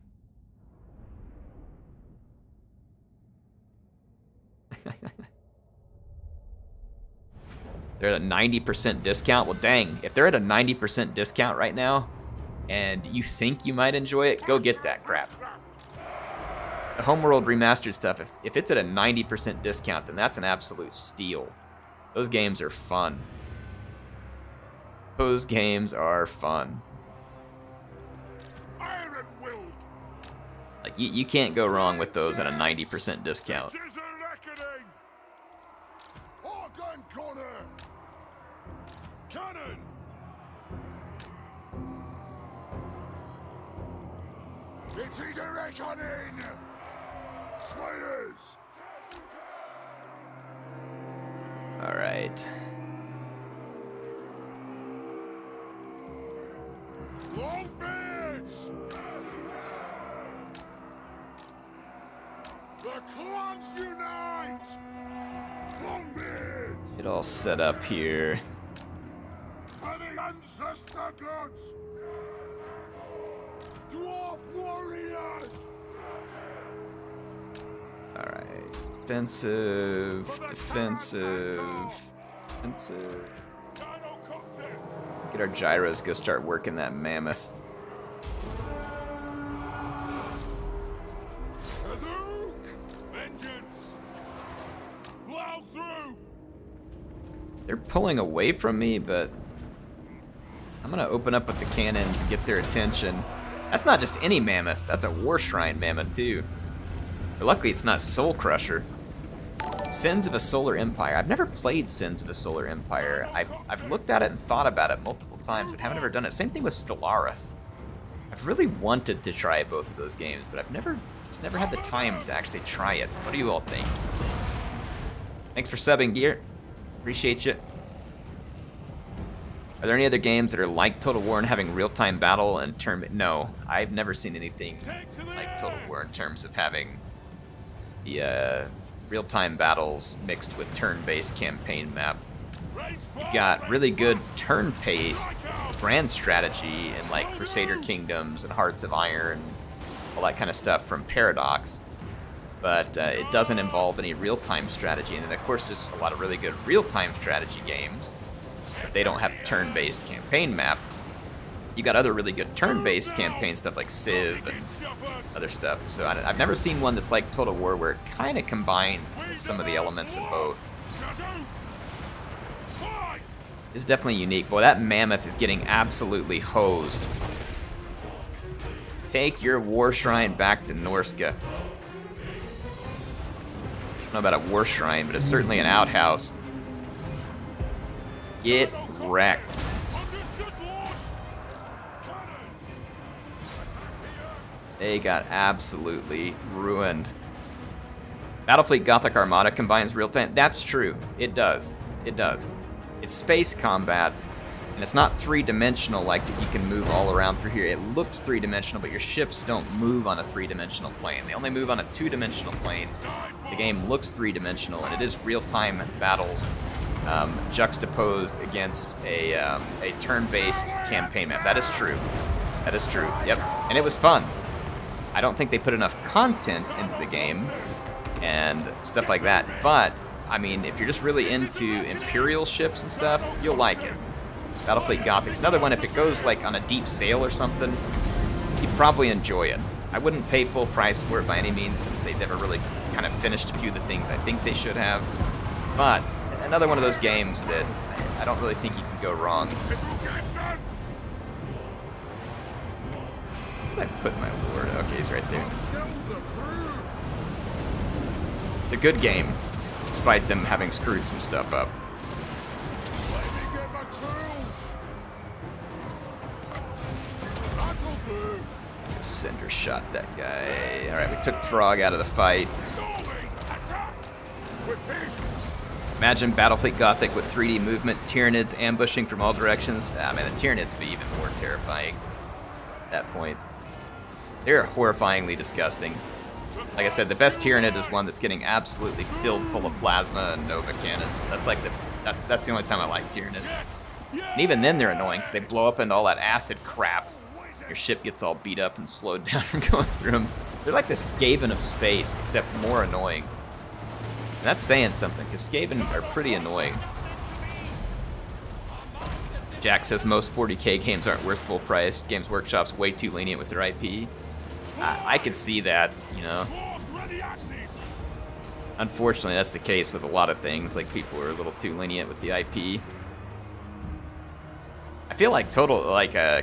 They're at a 90% discount. Well, dang, if they're at a 90% discount right now and you think you might enjoy it, go get that crap. The Homeworld Remastered stuff, if it's at a 90% discount, then that's an absolute steal. Those games are fun. Those games are fun. Iron-willed. Like, you can't go wrong with those at a 90% discount. Cannon. It's a reckoning. Sliders. All right. Longbeards. The clans unite. Longbeards. Get all set up here. For the ancestor gods. Dwarf warriors. All right. Defensive, defensive, defensive. Get our gyros, go start working that mammoth. Vengeance. Plow through. They're pulling away from me, but I'm gonna open up with the cannons and get their attention. That's not just any mammoth, that's a War Shrine mammoth too. But luckily it's not Soul Crusher. Sins of a Solar Empire. I've never played Sins of a Solar Empire. I've looked at it and thought about it multiple times, but haven't ever done it. Same thing with Stellaris. I've really wanted to try both of those games, but I've just never had the time to actually try it. What do you all think? Thanks for subbing, Gear. Appreciate you. Are there any other games that are like Total War and having real-time battle and turn? No, I've never seen anything like Total War in terms of having the real-time battles mixed with turn-based campaign map. You've got really good turn-paced grand strategy in like Crusader Kingdoms and Hearts of Iron, all that kind of stuff from Paradox. But it doesn't involve any real-time strategy. And then of course there's a lot of really good real-time strategy games, but they don't have a turn-based campaign map. You got other really good turn-based campaign stuff like Civ and other stuff. So I've never seen one that's like Total War where it kind of combines some of the elements of both. It's definitely unique. Boy, that mammoth is getting absolutely hosed. Take your war shrine back to Norska. I don't know about a war shrine, but it's certainly an outhouse. Get wrecked. They got absolutely ruined. Battlefleet Gothic Armada combines real-time. That's true. It does. It does. It's space combat, and it's not three-dimensional like that you can move all around through here. It looks three-dimensional, but your ships don't move on a three-dimensional plane. They only move on a two-dimensional plane. The game looks three-dimensional, and it is real-time battles juxtaposed against a turn-based campaign map. That is true. That is true. Yep. And it was fun. I don't think they put enough content into the game and stuff like that, but I mean, if you're just really into Imperial ships and stuff, you'll like it. Battlefleet Gothic's another one. If it goes like on a deep sail or something, you'd probably enjoy it. I wouldn't pay full price for it by any means, since they never really kind of finished a few of the things I think they should have. But another one of those games that I don't really think you can go wrong. Where did I put my ward? Okay, he's right there. It's a good game, despite them having screwed some stuff up. Cinder shot that guy. Alright, we took Throg out of the fight. Imagine Battlefleet Gothic with 3D movement, Tyranids ambushing from all directions. Ah, man, the Tyranids would be even more terrifying at that point. They're horrifyingly disgusting. Like I said, the best Tyranid is one that's getting absolutely filled full of plasma and Nova cannons. That's like that's the only time I like Tyranids. And even then they're annoying because they blow up into all that acid crap. Your ship gets all beat up and slowed down from going through them. They're like the Skaven of space, except more annoying. And that's saying something, because Skaven are pretty annoying. Jack says most 40K games aren't worth full price. Games Workshop's way too lenient with their IP. I could see that, you know. Unfortunately, that's the case with a lot of things. Like, people are a little too lenient with the IP. I feel like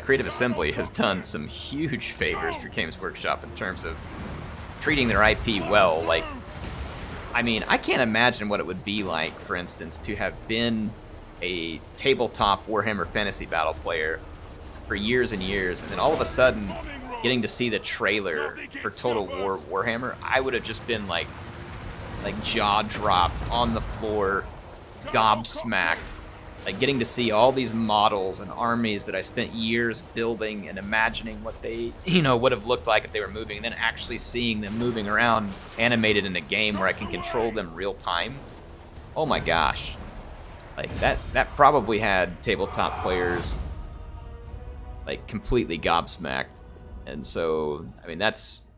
Creative Assembly has done some huge favors for Games Workshop in terms of treating their IP well. Like, I mean, I can't imagine what it would be like, for instance, to have been a tabletop Warhammer Fantasy Battle player for years and years, and then all of a sudden getting to see the trailer for Total War Warhammer. I would have just been like jaw dropped on the floor, gobsmacked. Like, getting to see all these models and armies that I spent years building and imagining what they, would have looked like if they were moving, and then actually seeing them moving around animated in a game where I can control them real time. Oh my gosh. Like, that probably had tabletop players, like, completely gobsmacked. And so, I mean, that's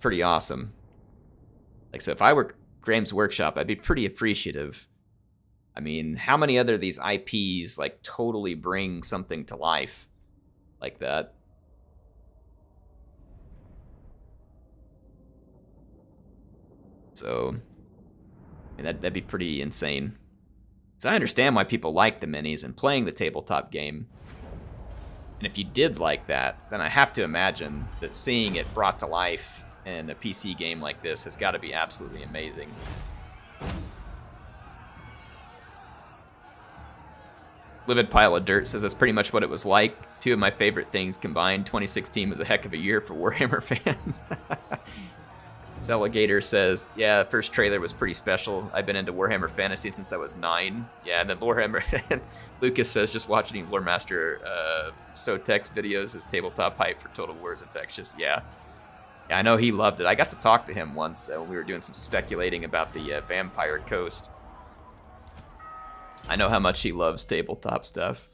pretty awesome. Like, so if I were Games Workshop, I'd be pretty appreciative. I mean, how many other of these IPs, like, totally bring something to life like that? So, I mean, that'd be pretty insane. So I understand why people like the minis and playing the tabletop game. And if you did like that, then I have to imagine that seeing it brought to life in a PC game like this has got to be absolutely amazing. Livid Pile of Dirt says that's pretty much what it was like. Two of my favorite things combined. 2016 was a heck of a year for Warhammer fans. Zeligator says, yeah, the first trailer was pretty special. I've been into Warhammer Fantasy since I was 9. Yeah, and then Warhammer... Lucas says, just watching Lore Master Sotek's videos is tabletop hype for Total War is infectious. Yeah, I know he loved it. I got to talk to him once when we were doing some speculating about the Vampire Coast. I know how much he loves tabletop stuff.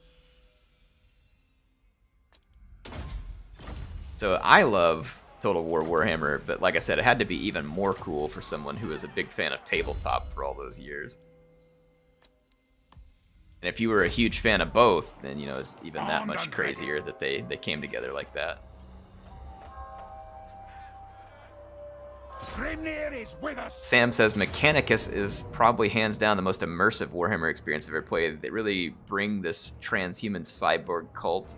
So I love Total War Warhammer, but like I said, it had to be even more cool for someone who was a big fan of tabletop for all those years. And if you were a huge fan of both, then, it's even that much crazier that they came together like that. Sam says Mechanicus is probably hands down the most immersive Warhammer experience I've ever played. They really bring this transhuman cyborg cult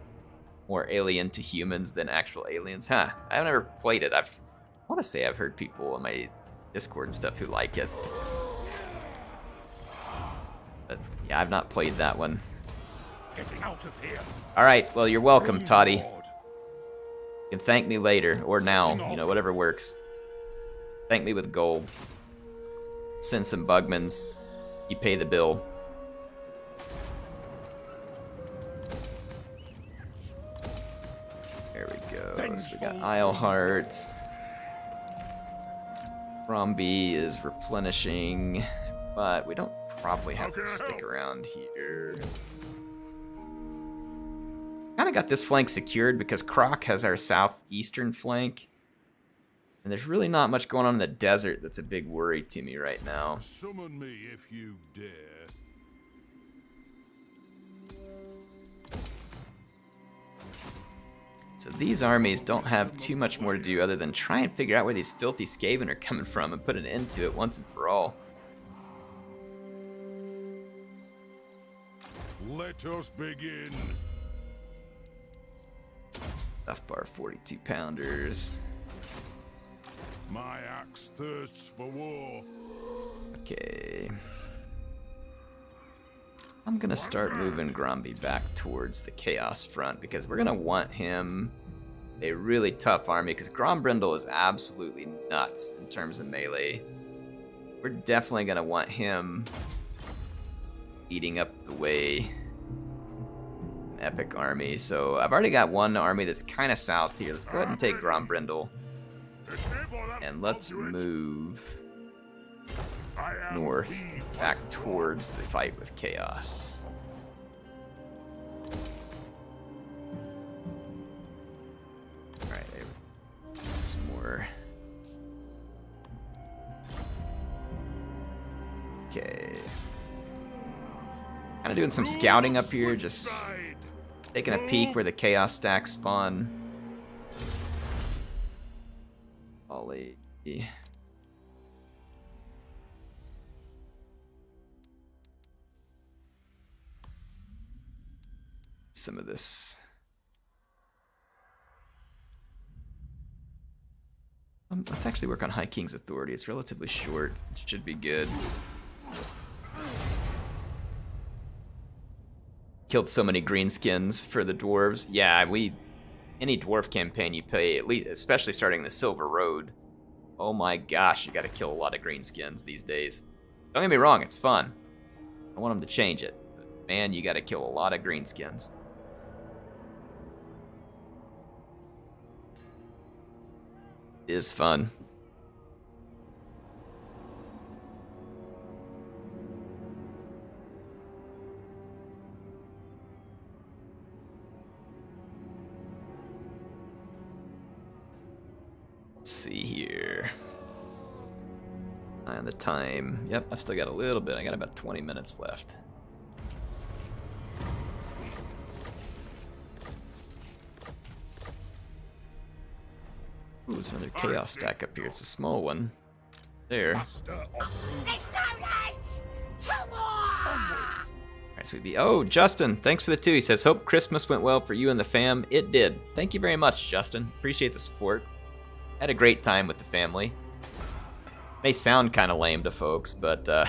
more alien to humans than actual aliens. Huh, I've never played it. I want to say I've heard people on my Discord and stuff who like it. But yeah, I've not played that one. Getting out of here. Alright, well, you're welcome, Toddy. You can thank me later, or now, you know, whatever works. Thank me with gold. Send some bugmans. You pay the bill. There we go. So we got Isle Hearts. Romby is replenishing, but we don't probably have to stick around here. Kind of got this flank secured because Croc has our southeastern flank. And there's really not much going on in the desert that's a big worry to me right now. Summon me if you dare. So these armies don't have too much more to do other than try and figure out where these filthy Skaven are coming from and put an end to it once and for all. Let us begin. Stuff bar 42 pounders. My axe thirsts for war. Okay. I'm gonna start moving Gromby back towards the Chaos front because we're gonna want him a really tough army because Grombrindle is absolutely nuts in terms of melee. We're definitely gonna want him eating up the way an epic army. So I've already got one army that's kind of south here. Let's go ahead and take Grombrindle. And let's move north back towards the fight with Chaos. Alright, some more. Okay. Kind of doing some scouting up here, just taking a peek where the Chaos stacks spawn. Ollie. Some of this. Let's actually work on High King's Authority. It's relatively short. It should be good. Killed so many greenskins for the dwarves. Yeah, any dwarf campaign you play, at least, especially starting the Silver Road. Oh my gosh, you gotta kill a lot of greenskins these days. Don't get me wrong, it's fun. I want them to change it. But man, you gotta kill a lot of greenskins. It is fun. Let's see here. And the time. Yep, I've still got a little bit. I got about 20 minutes left. Ooh, there's another Chaos stack up here. It's a small one. There. There's no lights! Tomorrow! Alright, sweet bee. Oh, Justin, thanks for the 2. He says, hope Christmas went well for you and the fam. It did. Thank you very much, Justin. Appreciate the support. Had a great time with the family. May sound kind of lame to folks, but the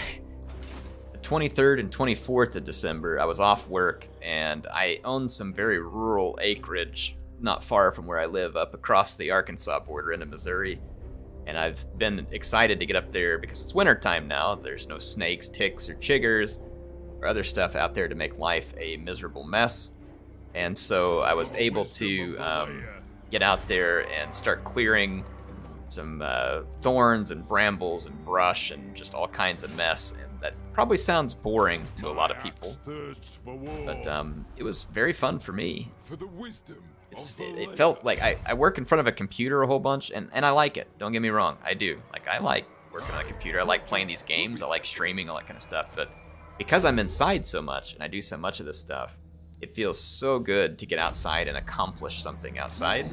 23rd and 24th of December, I was off work, and I own some very rural acreage not far from where I live, up across the Arkansas border into Missouri. And I've been excited to get up there because it's wintertime now. There's no snakes, ticks, or chiggers, or other stuff out there to make life a miserable mess. And so I was able to get out there and start clearing some thorns and brambles and brush and just all kinds of mess. And that probably sounds boring to a lot of people, but it was very fun for me. It felt like I work in front of a computer a whole bunch, and I like it. Don't get me wrong, I do. Like, I like working on a computer. I like playing these games. I like streaming, all that kind of stuff. But because I'm inside so much and I do so much of this stuff, it feels so good to get outside and accomplish something outside.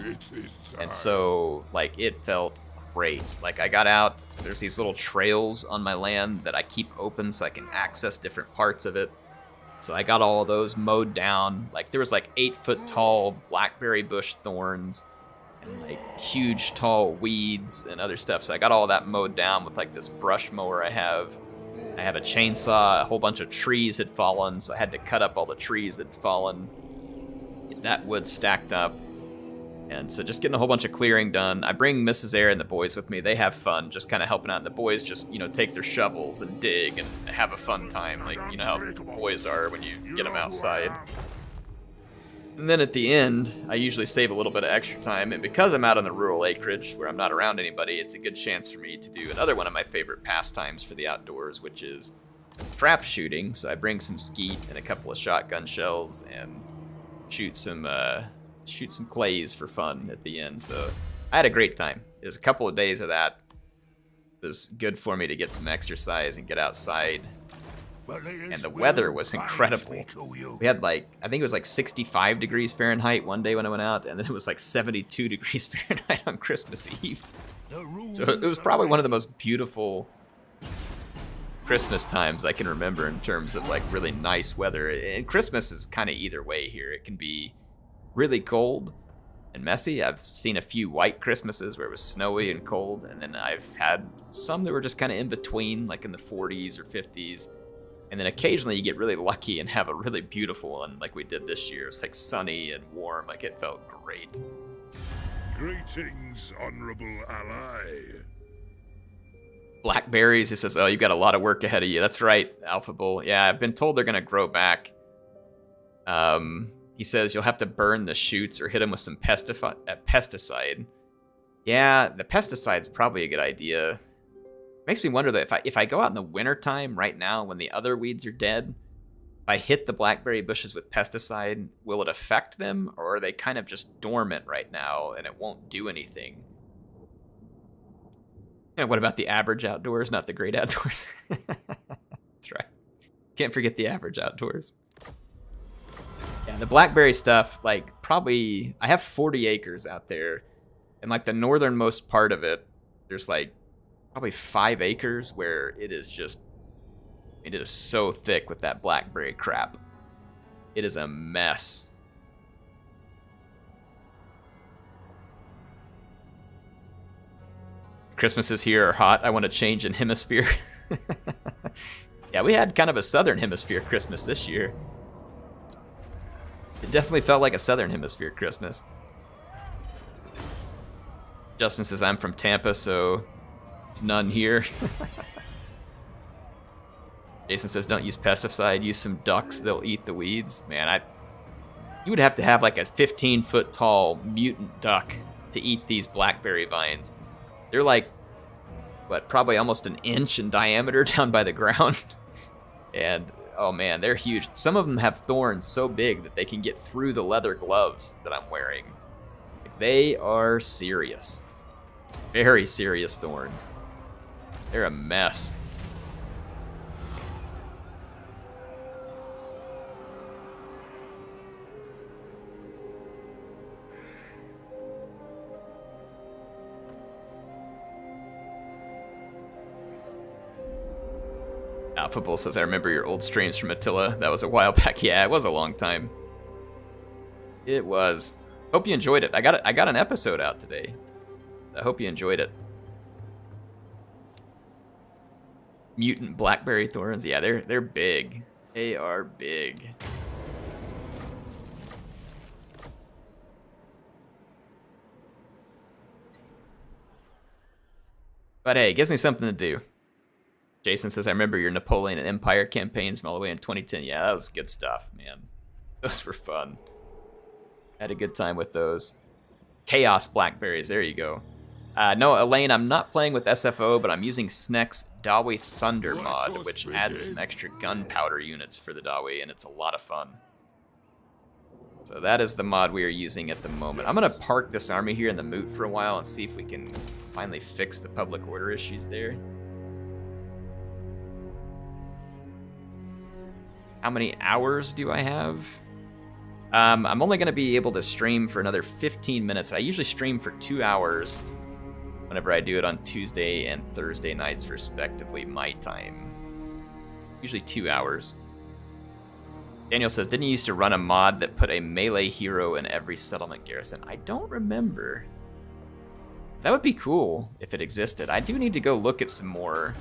And so, like, it felt great. Like, I got out, there's these little trails on my land that I keep open so I can access different parts of it. So I got all of those mowed down. Like there was like 8-foot tall blackberry bush thorns and like huge tall weeds and other stuff. So I got all that mowed down with like this brush mower I have. I have a chainsaw, a whole bunch of trees had fallen, so I had to cut up all the trees that had fallen. Get that wood stacked up. And so just getting a whole bunch of clearing done. I bring Mrs. Air and the boys with me. They have fun, just kind of helping out. And the boys just, you know, take their shovels and dig and have a fun time. Like, you know how boys are when you get them outside. And then at the end, I usually save a little bit of extra time. And because I'm out on the rural acreage where I'm not around anybody, it's a good chance for me to do another one of my favorite pastimes for the outdoors, which is trap shooting. So I bring some skeet and a couple of shotgun shells and shoot some clays for fun at the end. So I had a great time. It was a couple of days of that. It was good for me to get some exercise and get outside. And the weather was incredible. We had like, I think it was like 65 degrees Fahrenheit one day when I went out, and then it was like 72 degrees Fahrenheit on Christmas Eve. So it was probably one of the most beautiful Christmas times I can remember in terms of like really nice weather. And Christmas is kind of either way here. It can be really cold and messy. I've seen a few white Christmases where it was snowy and cold, and then I've had some that were just kind of in between, like in the 40s or 50s. And then occasionally you get really lucky and have a really beautiful one like we did this year. It's like sunny and warm, like it felt great. Greetings, honorable ally. Blackberries, he says, oh, you got a lot of work ahead of you. That's right, Alpha Bull. Yeah, I've been told they're gonna grow back. He says you'll have to burn the shoots or hit them with some pesticide. Yeah, the pesticide's probably a good idea. Makes me wonder that if I go out in the wintertime right now when the other weeds are dead, if I hit the blackberry bushes with pesticide, will it affect them, or are they kind of just dormant right now and it won't do anything? And what about the average outdoors, not the great outdoors? That's right. Can't forget the average outdoors. Yeah, the blackberry stuff, like probably, I have 40 acres out there, and like the northernmost part of it, there's like probably 5 acres where it is just, it is so thick with that blackberry crap. It is a mess. Christmases here are hot. I want to change in hemisphere. Yeah, we had kind of a southern hemisphere Christmas this year. It definitely felt like a southern hemisphere Christmas. Justin says I'm from Tampa, so it's none here. Jason says don't use pesticide, use some ducks, they'll eat the weeds. Man, you would have to have like a 15-foot tall mutant duck to eat these blackberry vines. They're like, what, probably almost an inch in diameter down by the ground. And oh man, they're huge. Some of them have thorns so big that they can get through the leather gloves that I'm wearing. They are serious. Very serious thorns. They're a mess. Football says, I remember your old streams from Attila. That was a while back. Yeah, it was a long time. It was. Hope you enjoyed it. I got an episode out today. I hope you enjoyed it. Mutant blackberry thorns. Yeah, they're big. They are big. But hey, it gives me something to do. Jason says, I remember your Napoleon and Empire campaigns from all the way in 2010. Yeah, that was good stuff, man. Those were fun. Had a good time with those. Chaos Blackberries, there you go. No, Elaine, I'm not playing with SFO, but I'm using Snek's Dawi Thunder mod, which adds some extra gunpowder units for the Dawi, and it's a lot of fun. So that is the mod we are using at the moment. I'm going to park this army here in the moot for a while and see if we can finally fix the public order issues there. How many hours do I have? I'm only going to be able to stream for another 15 minutes. I usually stream for 2 hours whenever I do it on Tuesday and Thursday nights, respectively, my time. Usually 2 hours. Daniel says, didn't you used to run a mod that put a melee hero in every settlement garrison? I don't remember. That would be cool if it existed. I do need to go look at some more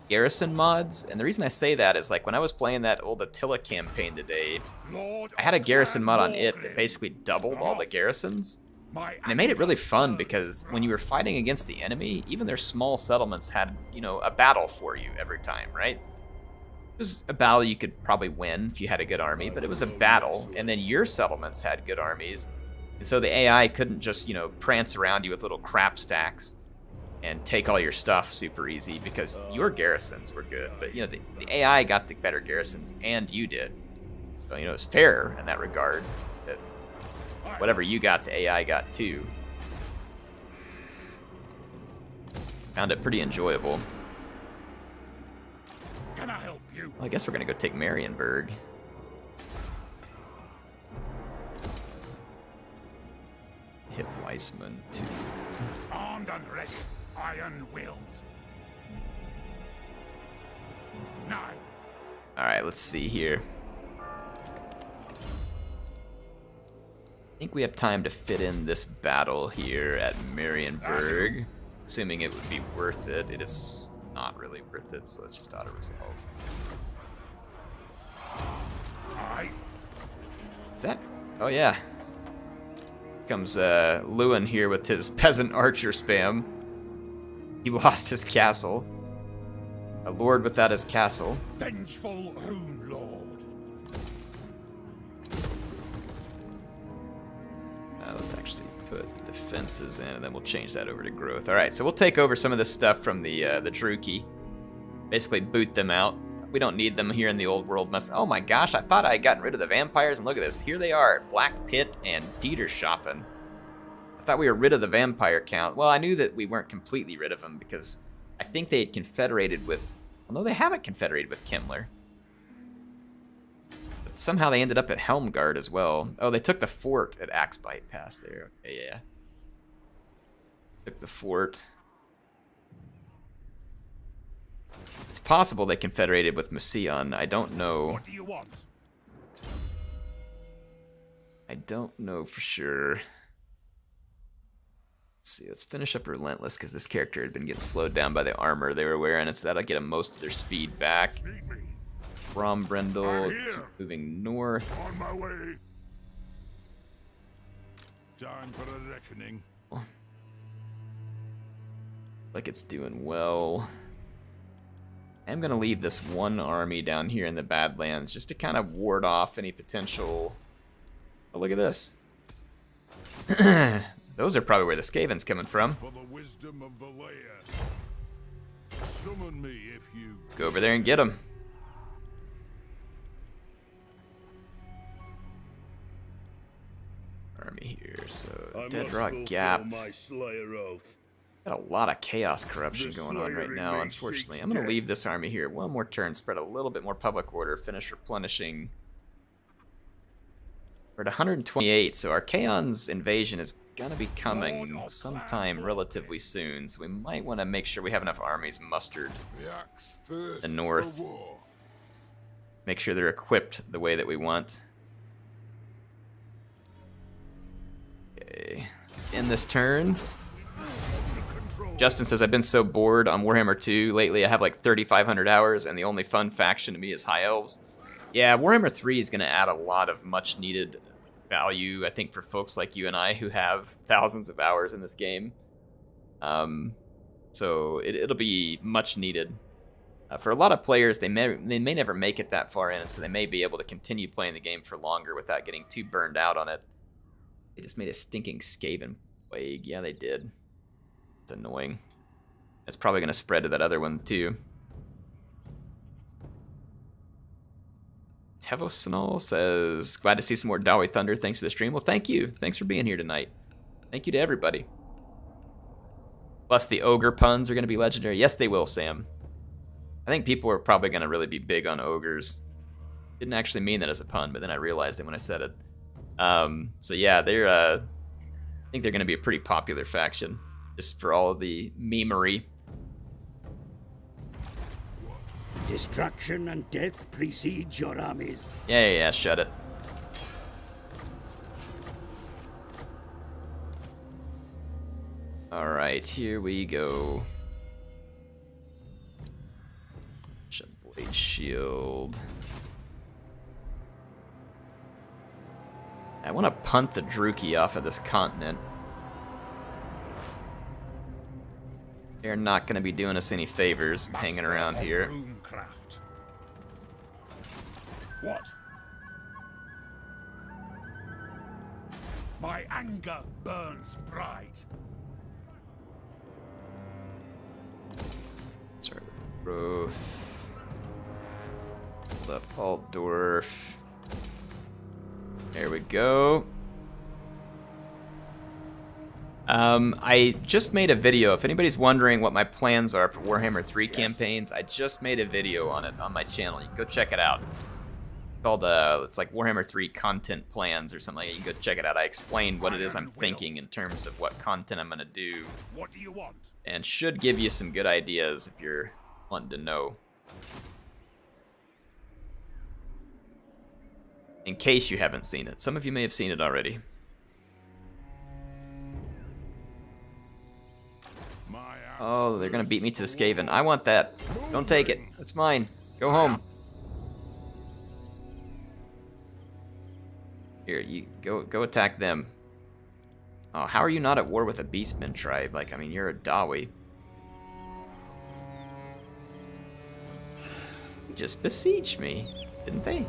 garrison mods, and the reason I say that is like when I was playing that old Attila campaign today, I had a garrison mod on it that basically doubled all the garrisons. And it made it really fun because when you were fighting against the enemy, even their small settlements had, you know, a battle for you every time, right? It was a battle you could probably win if you had a good army, but it was a battle, and then your settlements had good armies. And so the AI couldn't just, you know, prance around you with little crap stacks and take all your stuff super easy because your garrisons were good. But, you know, the AI got the better garrisons, and you did. So, you know, it's fair in that regard. That whatever you got, the AI got too. Found it pretty enjoyable. Can I help you? Well, I guess we're gonna go take Marienburg. Hit Weissman too. Armed and ready, iron-willed. Now, All right, let's see here. I think we have time to fit in this battle here at Marienburg, assuming it would be worth it. It is not really worth it, so let's just auto-resolve. I Is that? Oh yeah. Comes Lewin here with his peasant archer spam. He lost his castle. A lord without his castle. vengeful rune lord. Let's actually put defenses in, and then we'll change that over to growth. All right, so we'll take over some of this stuff from the Druki. Basically boot them out. We don't need them here in the old world. Oh my gosh, I thought I had gotten rid of the vampires, and look at this. Here they are, Black Pit and Dieterschaffen. I thought we were rid of the vampire count. Well, I knew that we weren't completely rid of them because I think they had confederated with... Well, no, they haven't confederated with Kimmler. But somehow they ended up at Helmgard as well. Oh, they took the fort at Axebite Pass there. Okay, yeah. Took the fort. It's possible they confederated with Musion. I don't know. What do you want? I don't know for sure. Let's see, let's finish up Relentless because this character had been getting slowed down by the armor they were wearing, and so that'll get them most of their speed back. Meet me. Brombrindle, I'm here. keep moving north. On my way. Time for a reckoning. Like it's doing well. I'm gonna leave this one army down here in the Badlands just to kind of ward off any potential... Oh, look at this. Those are probably where the Skaven's coming from. For the wisdom of Valea. Summon me if you... Let's go over there and get them. Army here, so I Dead must Rock fulfill Gap. my Slayer oath. Got a lot of chaos corruption The going on right Slayer now, may unfortunately. seek I'm going death. to leave this army here one more turn, spread a little bit more public order, finish replenishing. We're at 128, so Archaon's invasion is going to be coming sometime relatively soon, so we might want to make sure we have enough armies mustered. The axe thirsts The north. for war. Make sure they're equipped the way that we want. Okay, end this turn. Justin says, I've been so bored on Warhammer 2 lately. I have like 3,500 hours, and the only fun faction to me is High Elves. Yeah, Warhammer 3 is going to add a lot of much-needed value, I think, for folks like you and I who have thousands of hours in this game. So it'll be much needed. For a lot of players, they may never make it that far in, so they may be able to continue playing the game for longer without getting too burned out on it. They just made a stinking Skaven plague. Yeah, they did. It's annoying. It's probably going to spread to that other one, too. Tevosinol says, glad to see some more Dawi Thunder. Thanks for the stream. Well, thank you. Thanks for being here tonight. Thank you to everybody. Plus, the ogre puns are going to be legendary. Yes, they will, Sam. I think people are probably going to really be big on ogres. Didn't actually mean that as a pun, but then I realized it when I said it. So yeah, they're I think they're going to be a pretty popular faction, just for all of the memery. Destruction and death precede your armies. Yeah, shut it. Alright, here we go. Blade shield. I want to punt the Druki off of this continent. They're not going to be doing us any favors hanging around here. Runecraft. What? My anger burns bright. Sorry, growth. Hold up, Altdorf. There we go. I just made a video. If anybody's wondering what my plans are for Warhammer 3 campaigns, I just made a video on it on my channel. You can go check it out. Called it's like Warhammer 3 content plans or something like that. You can go check it out. I explained what it is I'm thinking in terms of what content I'm gonna do. What do you want? And should give you some good ideas if you're wanting to know. In case you haven't seen it. Some of you may have seen it already. Oh, they're gonna beat me to the Skaven. I want that. Don't take it. It's mine. Go home. Here, you go attack them. Oh, how are you not at war with a Beastman tribe? Like, I mean, you're a Dawi. They just besieged me, didn't they?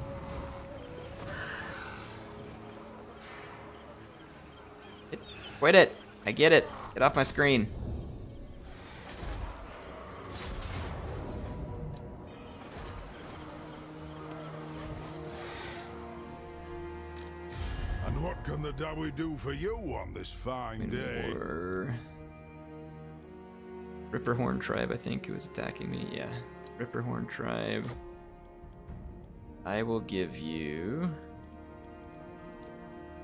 Quit it. I get it. Get off my screen. And what can the Dawi do for you on this fine day? Ripperhorn tribe, I think, who was attacking me. Yeah. Ripperhorn tribe. I will give you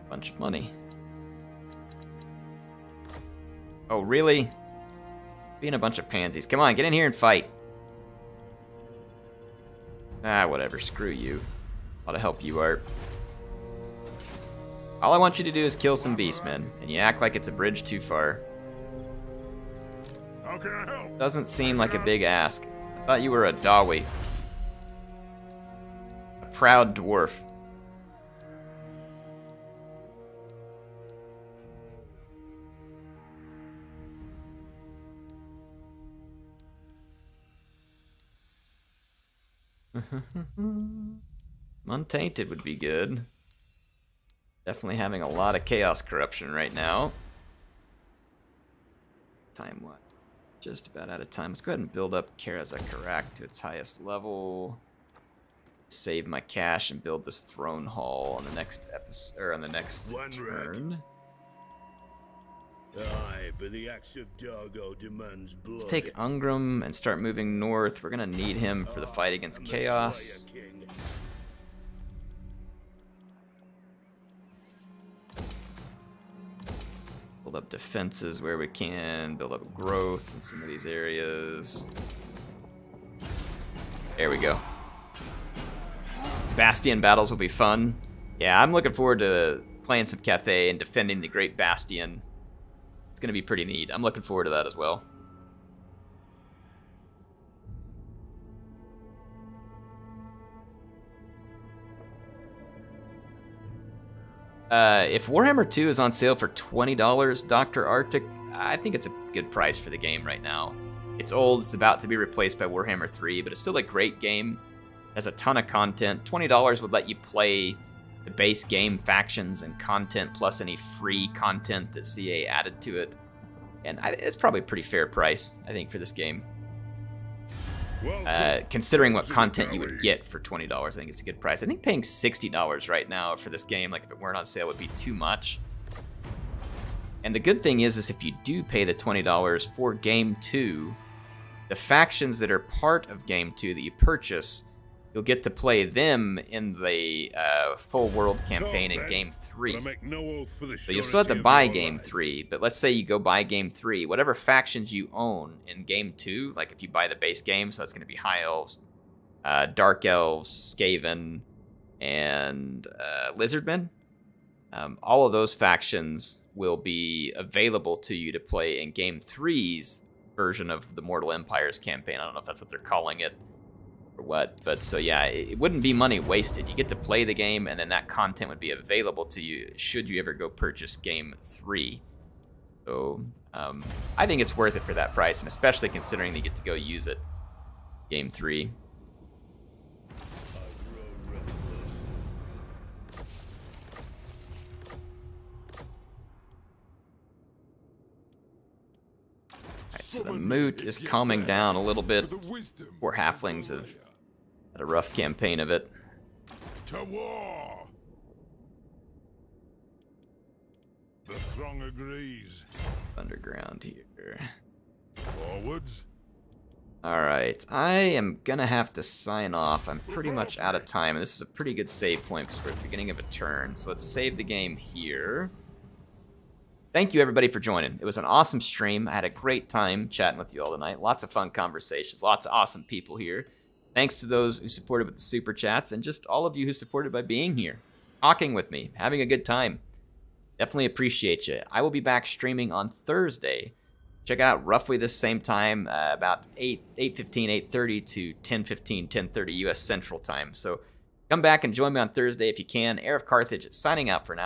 a bunch of money. Oh, really? Being a bunch of pansies. Come on, get in here and fight. Ah, whatever. Screw you. A lot of help you, Art. All I want you to do is kill some beastmen, and you act like it's a bridge too far. How can I help? Doesn't seem like a big ask. I thought you were a Dawi. A proud dwarf. Untainted would be good. Definitely having a lot of chaos corruption right now. Time what? Just about out of time. Let's go ahead and build up Karazakarak to its highest level. Save my cash and build this throne hall on the next episode, or on the next turn. Aye, but the axe of Dargo demands blood. Let's take Ungram and start moving north. We're gonna need him for the fight against Chaos. Build up defenses where we can, build up growth in some of these areas. There we go. Bastion battles will be fun. Yeah, I'm looking forward to playing some Cathay and defending the Great Bastion. It's gonna be pretty neat. I'm looking forward to that as well. If Warhammer 2 is on sale for $20, Dr. Arctic, I think it's a good price for the game right now. It's old, it's about to be replaced by Warhammer 3, but it's still a great game. It has a ton of content. $20 would let you play the base game factions and content plus any free content that CA added to it. And it's probably a pretty fair price, I think, for this game. Considering what content you would get for $20, I think it's a good price. I think paying $60 right now for this game, like if it weren't on sale, would be too much. And the good thing is if you do pay the $20 for Game 2, the factions that are part of Game 2 that you purchase, you'll get to play them in the full world campaign in Game 3. So you'll still have to buy Game 3, but let's say you go buy Game 3, whatever factions you own in Game 2, like if you buy the base game, so that's going to be High Elves, Dark Elves, Skaven, and Lizardmen. All of those factions will be available to you to play in Game 3's version of the Mortal Empires campaign. I don't know if that's what they're calling it or what, but so yeah, it wouldn't be money wasted. You get to play the game, and then that content would be available to you should you ever go purchase Game 3. So I think it's worth it for that price, and especially considering you get to go use it Game 3. So the moot is calming down a little bit. Poor halflings have had a rough campaign of it. To war! The throng agrees. Underground here. Forwards. Alright, I am gonna have to sign off. I'm pretty much out of time, and this is a pretty good save point because we're at the beginning of a turn. So let's save the game here. Thank you, everybody, for joining. It was an awesome stream. I had a great time chatting with you all tonight. Lots of fun conversations. Lots of awesome people here. Thanks to those who supported with the super chats and just all of you who supported by being here, talking with me, having a good time. Definitely appreciate you. I will be back streaming on Thursday. Check out roughly this same time, about 8:15, 8:30 to 10:15, 10:30 U.S. Central Time. So come back and join me on Thursday if you can. HeirofCarthage signing out for now.